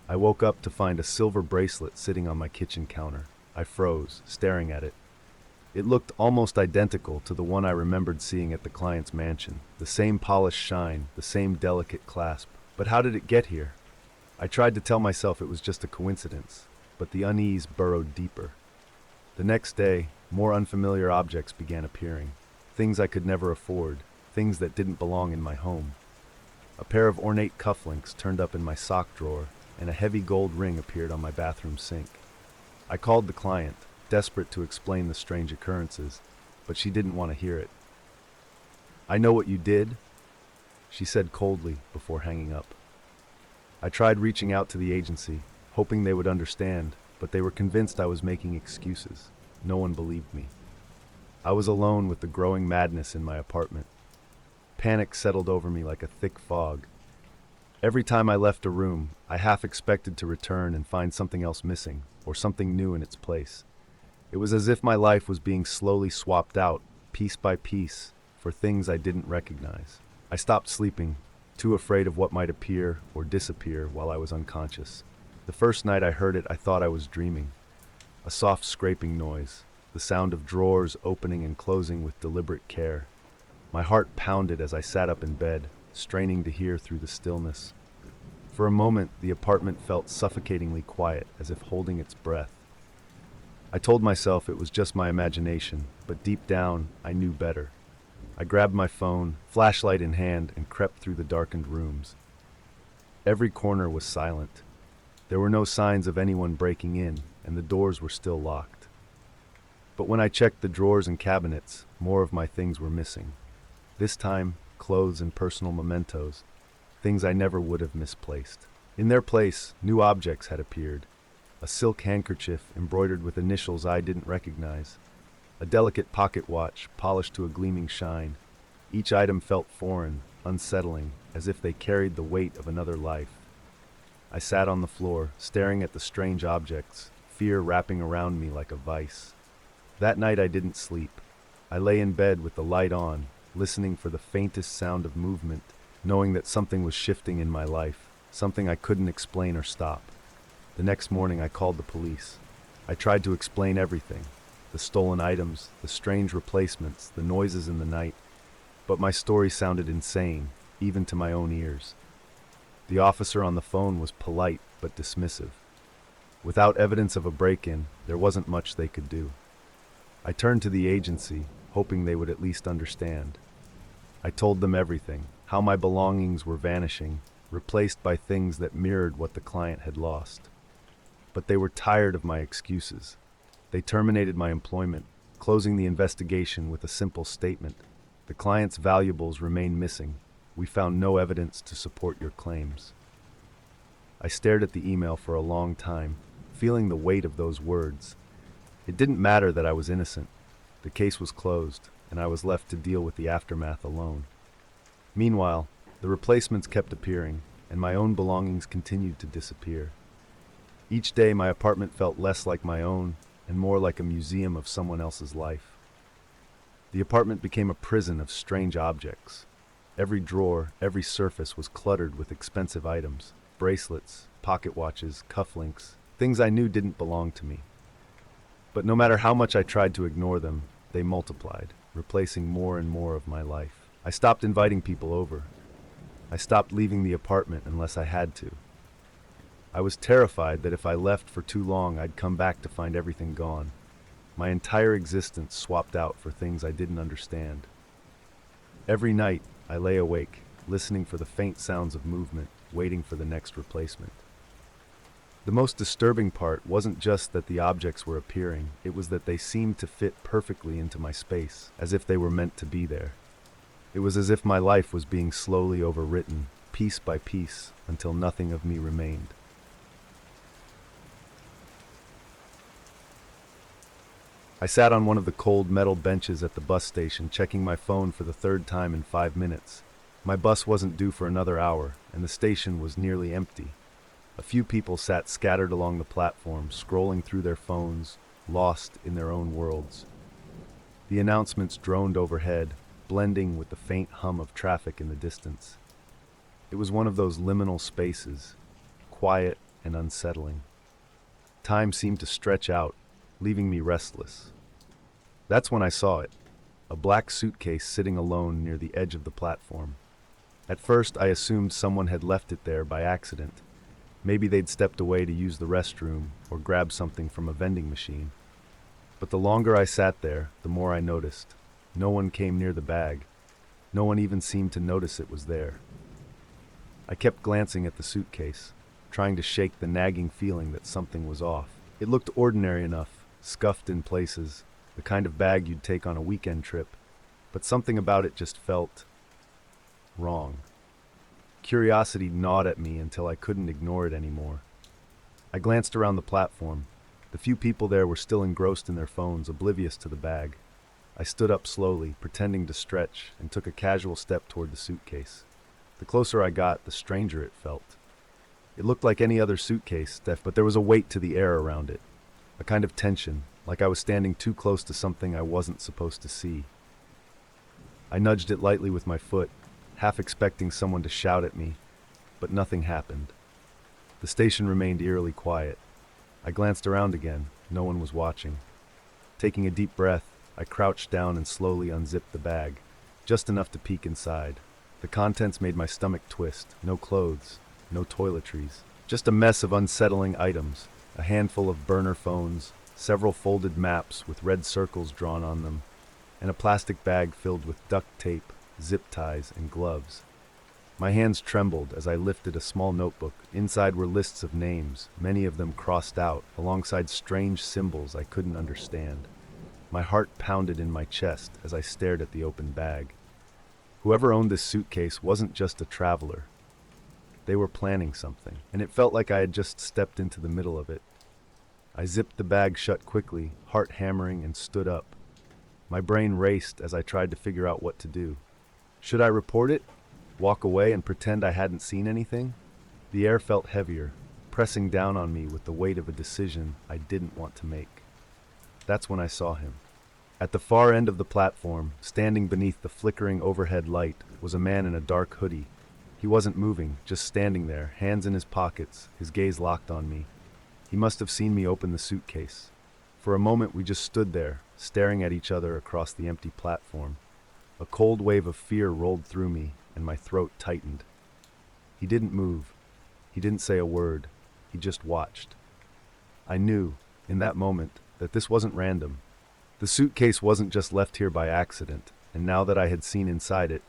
I woke up to find a silver bracelet sitting on my kitchen counter. I froze, staring at it. It looked almost identical to the one I remembered seeing at the client's mansion. The same polished shine, the same delicate clasp. But how did it get here? I tried to tell myself it was just a coincidence, but the unease burrowed deeper. The next day, more unfamiliar objects began appearing. Things I could never afford, things that didn't belong in my home. A pair of ornate cufflinks turned up in my sock drawer, and a heavy gold ring appeared on my bathroom sink. I called the client, desperate to explain the strange occurrences, but she didn't want to hear it. "I know what you did," she said coldly before hanging up. I tried reaching out to the agency, hoping they would understand, but they were convinced I was making excuses. No one believed me. I was alone with the growing madness in my apartment. Panic settled over me like a thick fog. Every time I left a room, I half expected to return and find something else missing, or something new in its place. It was as if my life was being slowly swapped out, piece by piece, for things I didn't recognize. I stopped sleeping, too afraid of what might appear or disappear while I was unconscious. The first night I heard it, I thought I was dreaming. A soft scraping noise, the sound of drawers opening and closing with deliberate care. My heart pounded as I sat up in bed, straining to hear through the stillness. For a moment, the apartment felt suffocatingly quiet, as if holding its breath. I told myself it was just my imagination, but deep down, I knew better. I grabbed my phone, flashlight in hand, and crept through the darkened rooms. Every corner was silent. There were no signs of anyone breaking in, and the doors were still locked. But when I checked the drawers and cabinets, more of my things were missing. This time, clothes and personal mementos, things I never would have misplaced. In their place, new objects had appeared. A silk handkerchief embroidered with initials I didn't recognize. A delicate pocket watch polished to a gleaming shine. Each item felt foreign, unsettling, as if they carried the weight of another life. I sat on the floor, staring at the strange objects, fear wrapping around me like a vice. That night I didn't sleep. I lay in bed with the light on, listening for the faintest sound of movement, knowing that something was shifting in my life, something I couldn't explain or stop. The next morning I called the police. I tried to explain everything, the stolen items, the strange replacements, the noises in the night, but my story sounded insane, even to my own ears. The officer on the phone was polite but dismissive. Without evidence of a break-in, there wasn't much they could do. I turned to the agency, hoping they would at least understand. I told them everything, how my belongings were vanishing, replaced by things that mirrored what the client had lost. But they were tired of my excuses. They terminated my employment, closing the investigation with a simple statement: "The client's valuables remain missing. We found no evidence to support your claims." I stared at the email for a long time, feeling the weight of those words. It didn't matter that I was innocent. The case was closed, and I was left to deal with the aftermath alone. Meanwhile, the replacements kept appearing, and my own belongings continued to disappear. Each day, my apartment felt less like my own and more like a museum of someone else's life. The apartment became a prison of strange objects. Every drawer, every surface was cluttered with expensive items, bracelets, pocket watches, cufflinks, things I knew didn't belong to me. But no matter how much I tried to ignore them, they multiplied, replacing more and more of my life. I stopped inviting people over. I stopped leaving the apartment unless I had to. I was terrified that if I left for too long, I'd come back to find everything gone. My entire existence swapped out for things I didn't understand. Every night, I lay awake, listening for the faint sounds of movement, waiting for the next replacement. The most disturbing part wasn't just that the objects were appearing, it was that they seemed to fit perfectly into my space, as if they were meant to be there. It was as if my life was being slowly overwritten, piece by piece, until nothing of me remained. I sat on one of the cold metal benches at the bus station, checking my phone for the third time in 5 minutes. My bus wasn't due for another hour, and the station was nearly empty. A few people sat scattered along the platform, scrolling through their phones, lost in their own worlds. The announcements droned overhead, blending with the faint hum of traffic in the distance. It was one of those liminal spaces, quiet and unsettling. Time seemed to stretch out, leaving me restless. That's when I saw it, a black suitcase sitting alone near the edge of the platform. At first, I assumed someone had left it there by accident. Maybe they'd stepped away to use the restroom or grab something from a vending machine. But the longer I sat there, the more I noticed. No one came near the bag. No one even seemed to notice it was there. I kept glancing at the suitcase, trying to shake the nagging feeling that something was off. It looked ordinary enough, scuffed in places, the kind of bag you'd take on a weekend trip, but something about it just felt wrong. Curiosity gnawed at me until I couldn't ignore it anymore. I glanced around the platform. The few people there were still engrossed in their phones, oblivious to the bag. I stood up slowly, pretending to stretch, and took a casual step toward the suitcase. The closer I got, the stranger it felt. It looked like any other suitcase, but there was a weight to the air around it. A kind of tension, like I was standing too close to something I wasn't supposed to see. I nudged it lightly with my foot, half expecting someone to shout at me, but nothing happened. The station remained eerily quiet. I glanced around again. No one was watching. Taking a deep breath, I crouched down and slowly unzipped the bag, just enough to peek inside. The contents made my stomach twist. No clothes, no toiletries, just a mess of unsettling items. A handful of burner phones, several folded maps with red circles drawn on them, and a plastic bag filled with duct tape, zip ties, and gloves. My hands trembled as I lifted a small notebook. Inside were lists of names, many of them crossed out, alongside strange symbols I couldn't understand. My heart pounded in my chest as I stared at the open bag. Whoever owned this suitcase wasn't just a traveler. They were planning something, and it felt like I had just stepped into the middle of it. I zipped the bag shut quickly, heart hammering, and stood up. My brain raced as I tried to figure out what to do. Should I report it? Walk away and pretend I hadn't seen anything? The air felt heavier, pressing down on me with the weight of a decision I didn't want to make. That's when I saw him. At the far end of the platform, standing beneath the flickering overhead light, was a man in a dark hoodie. He wasn't moving, just standing there, hands in his pockets, his gaze locked on me. He must have seen me open the suitcase. For a moment we just stood there, staring at each other across the empty platform. A cold wave of fear rolled through me, and my throat tightened. He didn't move. He didn't say a word. He just watched. I knew, in that moment, that this wasn't random. The suitcase wasn't just left here by accident, and now that I had seen inside it,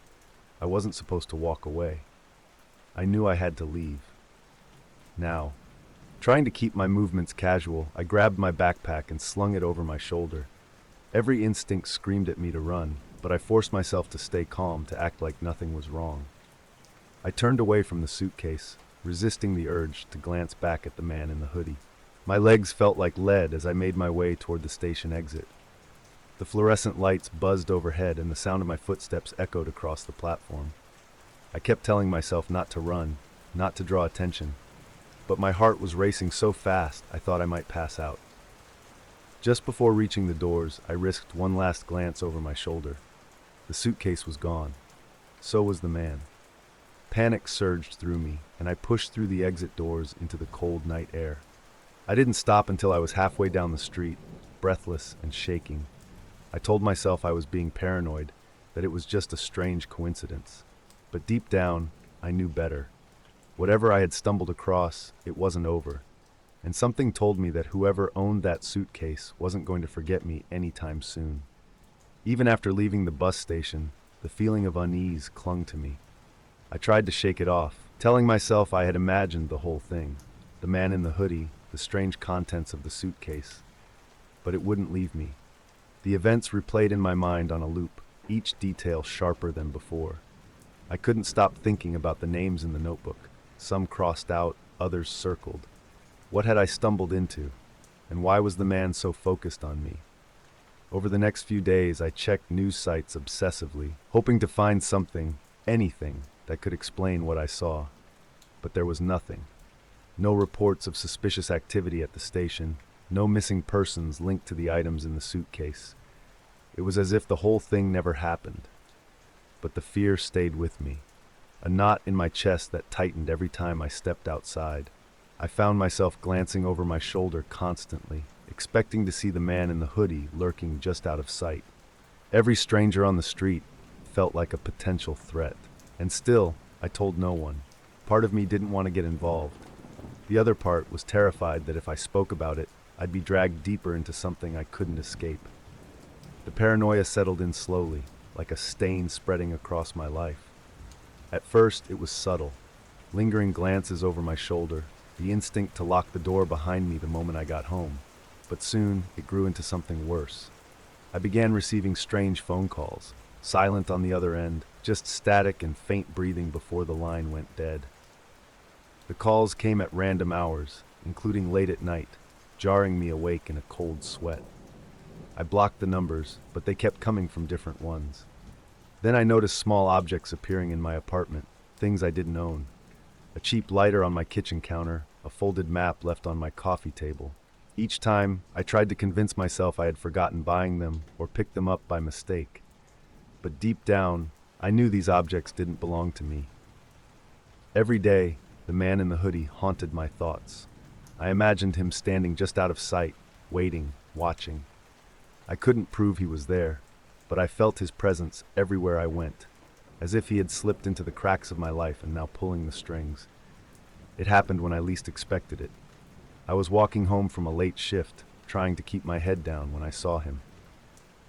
I wasn't supposed to walk away. I knew I had to leave. Now, trying to keep my movements casual, I grabbed my backpack and slung it over my shoulder. Every instinct screamed at me to run, but I forced myself to stay calm, to act like nothing was wrong. I turned away from the suitcase, resisting the urge to glance back at the man in the hoodie. My legs felt like lead as I made my way toward the station exit. The fluorescent lights buzzed overhead and the sound of my footsteps echoed across the platform. I kept telling myself not to run, not to draw attention. but my heart was racing so fast I thought I might pass out. Just before reaching the doors, I risked one last glance over my shoulder. The suitcase was gone. So was the man. Panic surged through me, and I pushed through the exit doors into the cold night air. I didn't stop until I was halfway down the street, breathless and shaking. I told myself I was being paranoid, that it was just a strange coincidence. But deep down, I knew better. Whatever I had stumbled across, it wasn't over. And something told me that whoever owned that suitcase wasn't going to forget me anytime soon. Even after leaving the bus station, the feeling of unease clung to me. I tried to shake it off, telling myself I had imagined the whole thing, the man in the hoodie, the strange contents of the suitcase. But it wouldn't leave me. The events replayed in my mind on a loop, each detail sharper than before. I couldn't stop thinking about the names in the notebook, some crossed out, others circled. What had I stumbled into, and why was the man so focused on me? Over the next few days, I checked news sites obsessively, hoping to find something, anything, that could explain what I saw. But there was nothing. No reports of suspicious activity at the station, no missing persons linked to the items in the suitcase. It was as if the whole thing never happened. But the fear stayed with me, a knot in my chest that tightened every time I stepped outside. I found myself glancing over my shoulder constantly, expecting to see the man in the hoodie lurking just out of sight. Every stranger on the street felt like a potential threat. And still, I told no one. Part of me didn't want to get involved. The other part was terrified that if I spoke about it, I'd be dragged deeper into something I couldn't escape. The paranoia settled in slowly, like a stain spreading across my life. At first, it was subtle. Lingering glances over my shoulder, the instinct to lock the door behind me the moment I got home. But soon, it grew into something worse. I began receiving strange phone calls, silent on the other end, just static and faint breathing before the line went dead. The calls came at random hours, including late at night, jarring me awake in a cold sweat. I blocked the numbers, but they kept coming from different ones. Then I noticed small objects appearing in my apartment, things I didn't own. A cheap lighter on my kitchen counter, a folded map left on my coffee table. Each time, I tried to convince myself I had forgotten buying them or picked them up by mistake. But deep down, I knew these objects didn't belong to me. Every day, the man in the hoodie haunted my thoughts. I imagined him standing just out of sight, waiting, watching. I couldn't prove he was there, but I felt his presence everywhere I went, as if he had slipped into the cracks of my life and now pulling the strings. It happened when I least expected it. I was walking home from a late shift, trying to keep my head down when I saw him.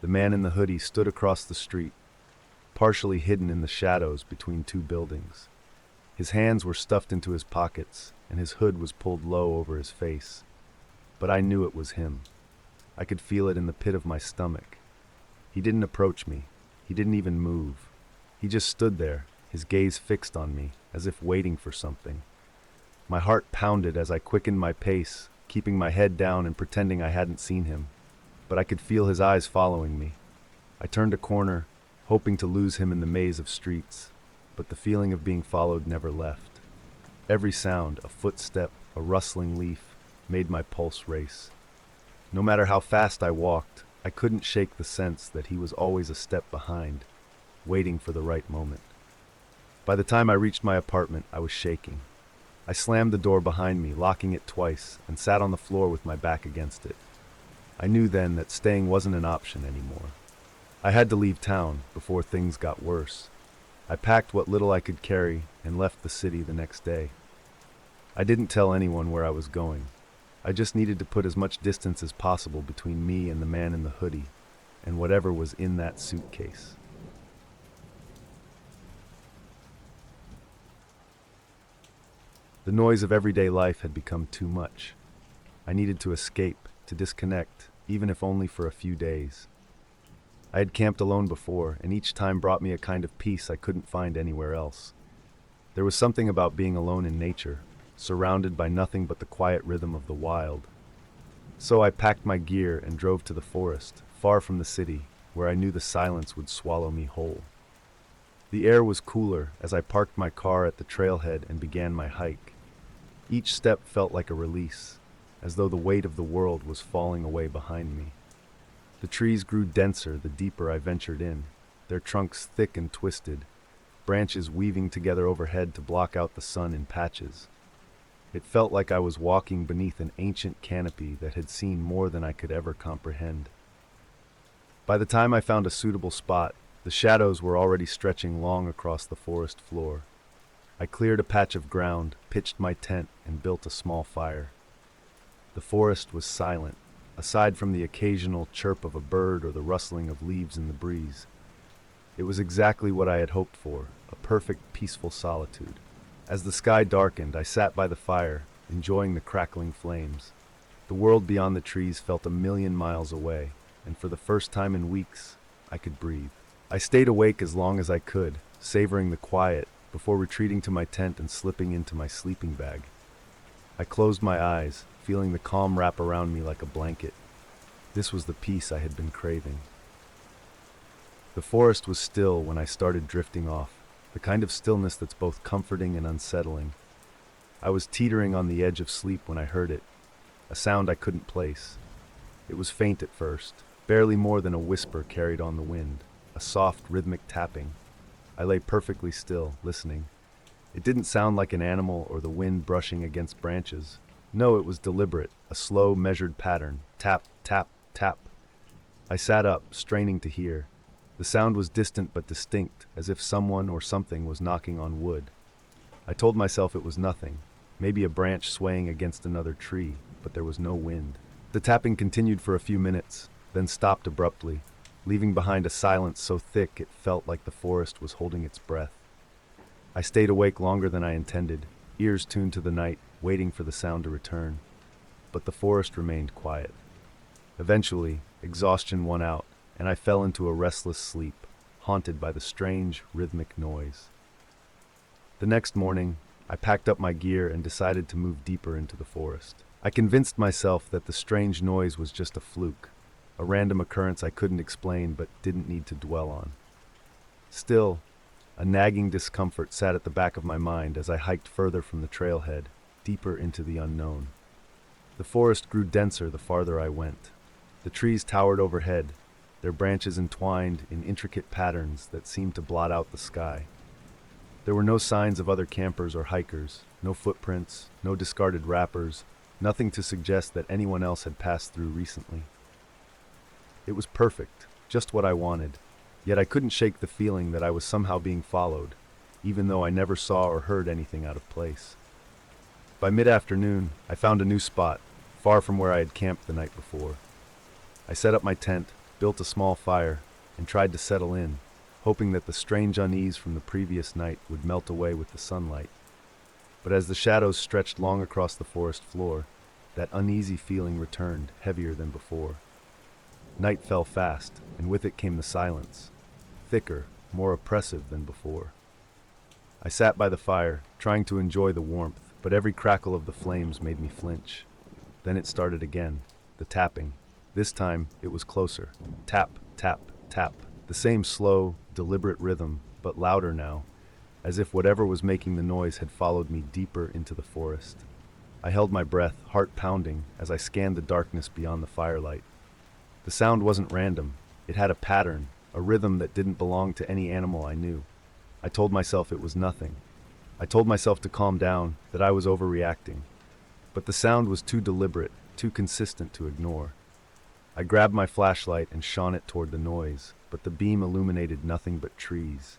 The man in the hoodie stood across the street, partially hidden in the shadows between two buildings. His hands were stuffed into his pockets, and his hood was pulled low over his face. But I knew it was him. I could feel it in the pit of my stomach. He didn't approach me. He didn't even move. He just stood there, his gaze fixed on me, as if waiting for something. My heart pounded as I quickened my pace, keeping my head down and pretending I hadn't seen him. But I could feel his eyes following me. I turned a corner, hoping to lose him in the maze of streets, but the feeling of being followed never left. Every sound, a footstep, a rustling leaf, made my pulse race. No matter how fast I walked, I couldn't shake the sense that he was always a step behind, waiting for the right moment. By the time I reached my apartment, I was shaking. I slammed the door behind me, locking it twice, and sat on the floor with my back against it. I knew then that staying wasn't an option anymore. I had to leave town before things got worse. I packed what little I could carry and left the city the next day. I didn't tell anyone where I was going. I just needed to put as much distance as possible between me and the man in the hoodie, and whatever was in that suitcase. The noise of everyday life had become too much. I needed to escape, to disconnect, even if only for a few days. I had camped alone before, and each time brought me a kind of peace I couldn't find anywhere else. There was something about being alone in nature, surrounded by nothing but the quiet rhythm of the wild. So I packed my gear and drove to the forest, far from the city, where I knew the silence would swallow me whole. The air was cooler as I parked my car at the trailhead and began my hike. Each step felt like a release, as though the weight of the world was falling away behind me. The trees grew denser the deeper I ventured in, their trunks thick and twisted, branches weaving together overhead to block out the sun in patches. It felt like I was walking beneath an ancient canopy that had seen more than I could ever comprehend. By the time I found a suitable spot, the shadows were already stretching long across the forest floor. I cleared a patch of ground, pitched my tent, and built a small fire. The forest was silent, aside from the occasional chirp of a bird or the rustling of leaves in the breeze. It was exactly what I had hoped for, a perfect, peaceful solitude. As the sky darkened, I sat by the fire, enjoying the crackling flames. The world beyond the trees felt a million miles away, and for the first time in weeks, I could breathe. I stayed awake as long as I could, savoring the quiet, before retreating to my tent and slipping into my sleeping bag. I closed my eyes, feeling the calm wrap around me like a blanket. This was the peace I had been craving. The forest was still when I started drifting off, the kind of stillness that's both comforting and unsettling. I was teetering on the edge of sleep when I heard it, a sound I couldn't place. It was faint at first, barely more than a whisper carried on the wind, a soft, rhythmic tapping. I lay perfectly still, listening. It didn't sound like an animal or the wind brushing against branches. No, it was deliberate, a slow, measured pattern. Tap, tap, tap. I sat up, straining to hear. The sound was distant but distinct, as if someone or something was knocking on wood. I told myself it was nothing, maybe a branch swaying against another tree, but there was no wind. The tapping continued for a few minutes, then stopped abruptly, leaving behind a silence so thick it felt like the forest was holding its breath. I stayed awake longer than I intended, ears tuned to the night, waiting for the sound to return. But the forest remained quiet. Eventually, exhaustion won out, and I fell into a restless sleep, haunted by the strange, rhythmic noise. The next morning, I packed up my gear and decided to move deeper into the forest. I convinced myself that the strange noise was just a fluke, a random occurrence I couldn't explain but didn't need to dwell on. Still, a nagging discomfort sat at the back of my mind as I hiked further from the trailhead, deeper into the unknown. The forest grew denser the farther I went. The trees towered overhead, their branches entwined in intricate patterns that seemed to blot out the sky. There were no signs of other campers or hikers, no footprints, no discarded wrappers, nothing to suggest that anyone else had passed through recently. It was perfect, just what I wanted, yet I couldn't shake the feeling that I was somehow being followed, even though I never saw or heard anything out of place. By mid-afternoon, I found a new spot, far from where I had camped the night before. I set up my tent, built a small fire, and tried to settle in, hoping that the strange unease from the previous night would melt away with the sunlight. But as the shadows stretched long across the forest floor, that uneasy feeling returned, heavier than before. Night fell fast, and with it came the silence, thicker, more oppressive than before. I sat by the fire, trying to enjoy the warmth, but every crackle of the flames made me flinch. Then it started again, the tapping. This time, it was closer. Tap, tap, tap. The same slow, deliberate rhythm, but louder now, as if whatever was making the noise had followed me deeper into the forest. I held my breath, heart pounding, as I scanned the darkness beyond the firelight. The sound wasn't random. It had a pattern, a rhythm that didn't belong to any animal I knew. I told myself it was nothing. I told myself to calm down, that I was overreacting. But the sound was too deliberate, too consistent to ignore. I grabbed my flashlight and shone it toward the noise, but the beam illuminated nothing but trees.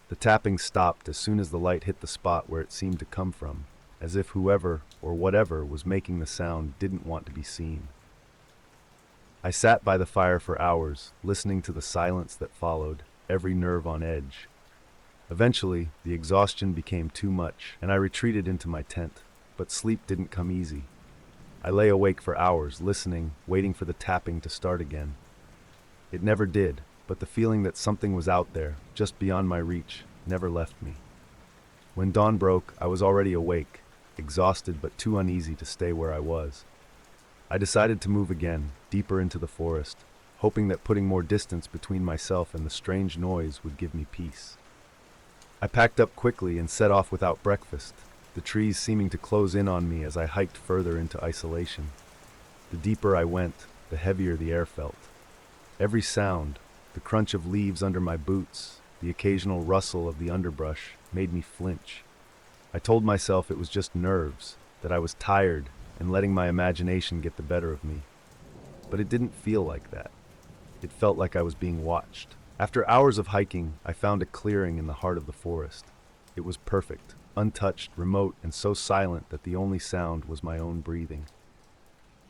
The tapping stopped as soon as the light hit the spot where it seemed to come from, as if whoever or whatever was making the sound didn't want to be seen. I sat by the fire for hours, listening to the silence that followed, every nerve on edge. Eventually, the exhaustion became too much, and I retreated into my tent, but sleep didn't come easy. I lay awake for hours, listening, waiting for the tapping to start again. It never did, but the feeling that something was out there, just beyond my reach, never left me. When dawn broke, I was already awake, exhausted but too uneasy to stay where I was. I decided to move again, deeper into the forest, hoping that putting more distance between myself and the strange noise would give me peace. I packed up quickly and set off without breakfast. the trees seeming to close in on me as I hiked further into isolation. The deeper I went, the heavier the air felt. Every sound, the crunch of leaves under my boots, the occasional rustle of the underbrush, made me flinch. I told myself it was just nerves, that I was tired and letting my imagination get the better of me. But it didn't feel like that. It felt like I was being watched. After hours of hiking, I found a clearing in the heart of the forest. It was perfect, untouched, remote, and so silent that the only sound was my own breathing.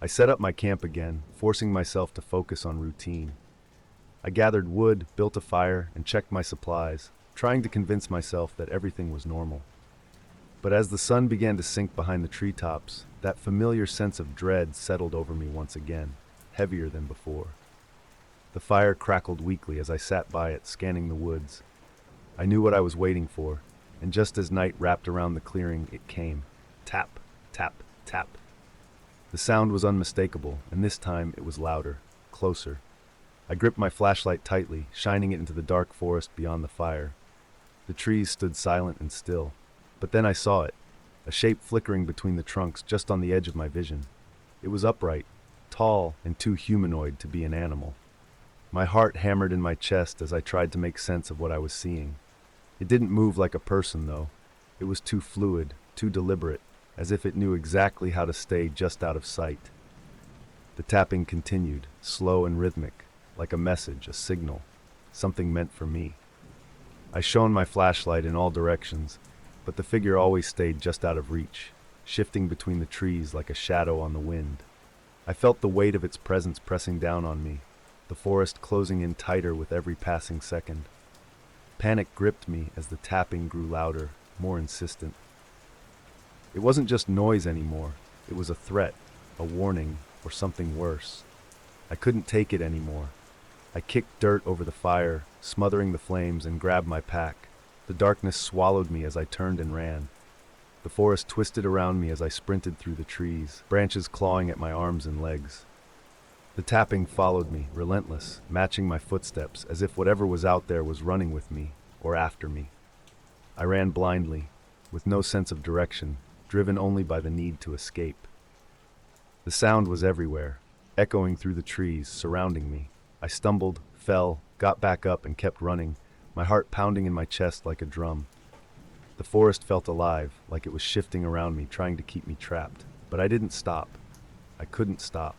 I set up my camp again, forcing myself to focus on routine. I gathered wood, built a fire, and checked my supplies, trying to convince myself that everything was normal. But as the sun began to sink behind the treetops, that familiar sense of dread settled over me once again, heavier than before. The fire crackled weakly as I sat by it, scanning the woods. I knew what I was waiting for, and just as night wrapped around the clearing, it came. Tap, tap, tap. The sound was unmistakable, and this time it was louder, closer. I gripped my flashlight tightly, shining it into the dark forest beyond the fire. The trees stood silent and still, but then I saw it, a shape flickering between the trunks just on the edge of my vision. It was upright, tall, and too humanoid to be an animal. My heart hammered in my chest as I tried to make sense of what I was seeing. It didn't move like a person, though. It was too fluid, too deliberate, as if it knew exactly how to stay just out of sight. The tapping continued, slow and rhythmic, like a message, a signal, something meant for me. I shone my flashlight in all directions, but the figure always stayed just out of reach, shifting between the trees like a shadow on the wind. I felt the weight of its presence pressing down on me, the forest closing in tighter with every passing second. Panic gripped me as the tapping grew louder, more insistent. It wasn't just noise anymore. It was a threat, a warning, or something worse. I couldn't take it anymore. I kicked dirt over the fire, smothering the flames, and grabbed my pack. The darkness swallowed me as I turned and ran. The forest twisted around me as I sprinted through the trees, branches clawing at my arms and legs. The tapping followed me, relentless, matching my footsteps, as if whatever was out there was running with me, or after me. I ran blindly, with no sense of direction, driven only by the need to escape. The sound was everywhere, echoing through the trees, surrounding me. I stumbled, fell, got back up, and kept running, my heart pounding in my chest like a drum. The forest felt alive, like it was shifting around me, trying to keep me trapped. But I didn't stop. I couldn't stop.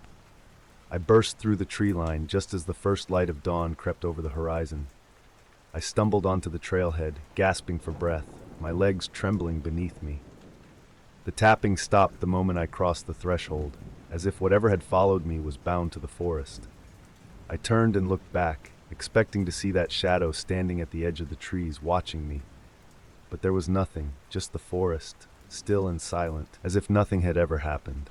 I burst through the tree line just as the first light of dawn crept over the horizon. I stumbled onto the trailhead, gasping for breath, my legs trembling beneath me. The tapping stopped the moment I crossed the threshold, as if whatever had followed me was bound to the forest. I turned and looked back, expecting to see that shadow standing at the edge of the trees, watching me. But there was nothing, just the forest, still and silent, as if nothing had ever happened.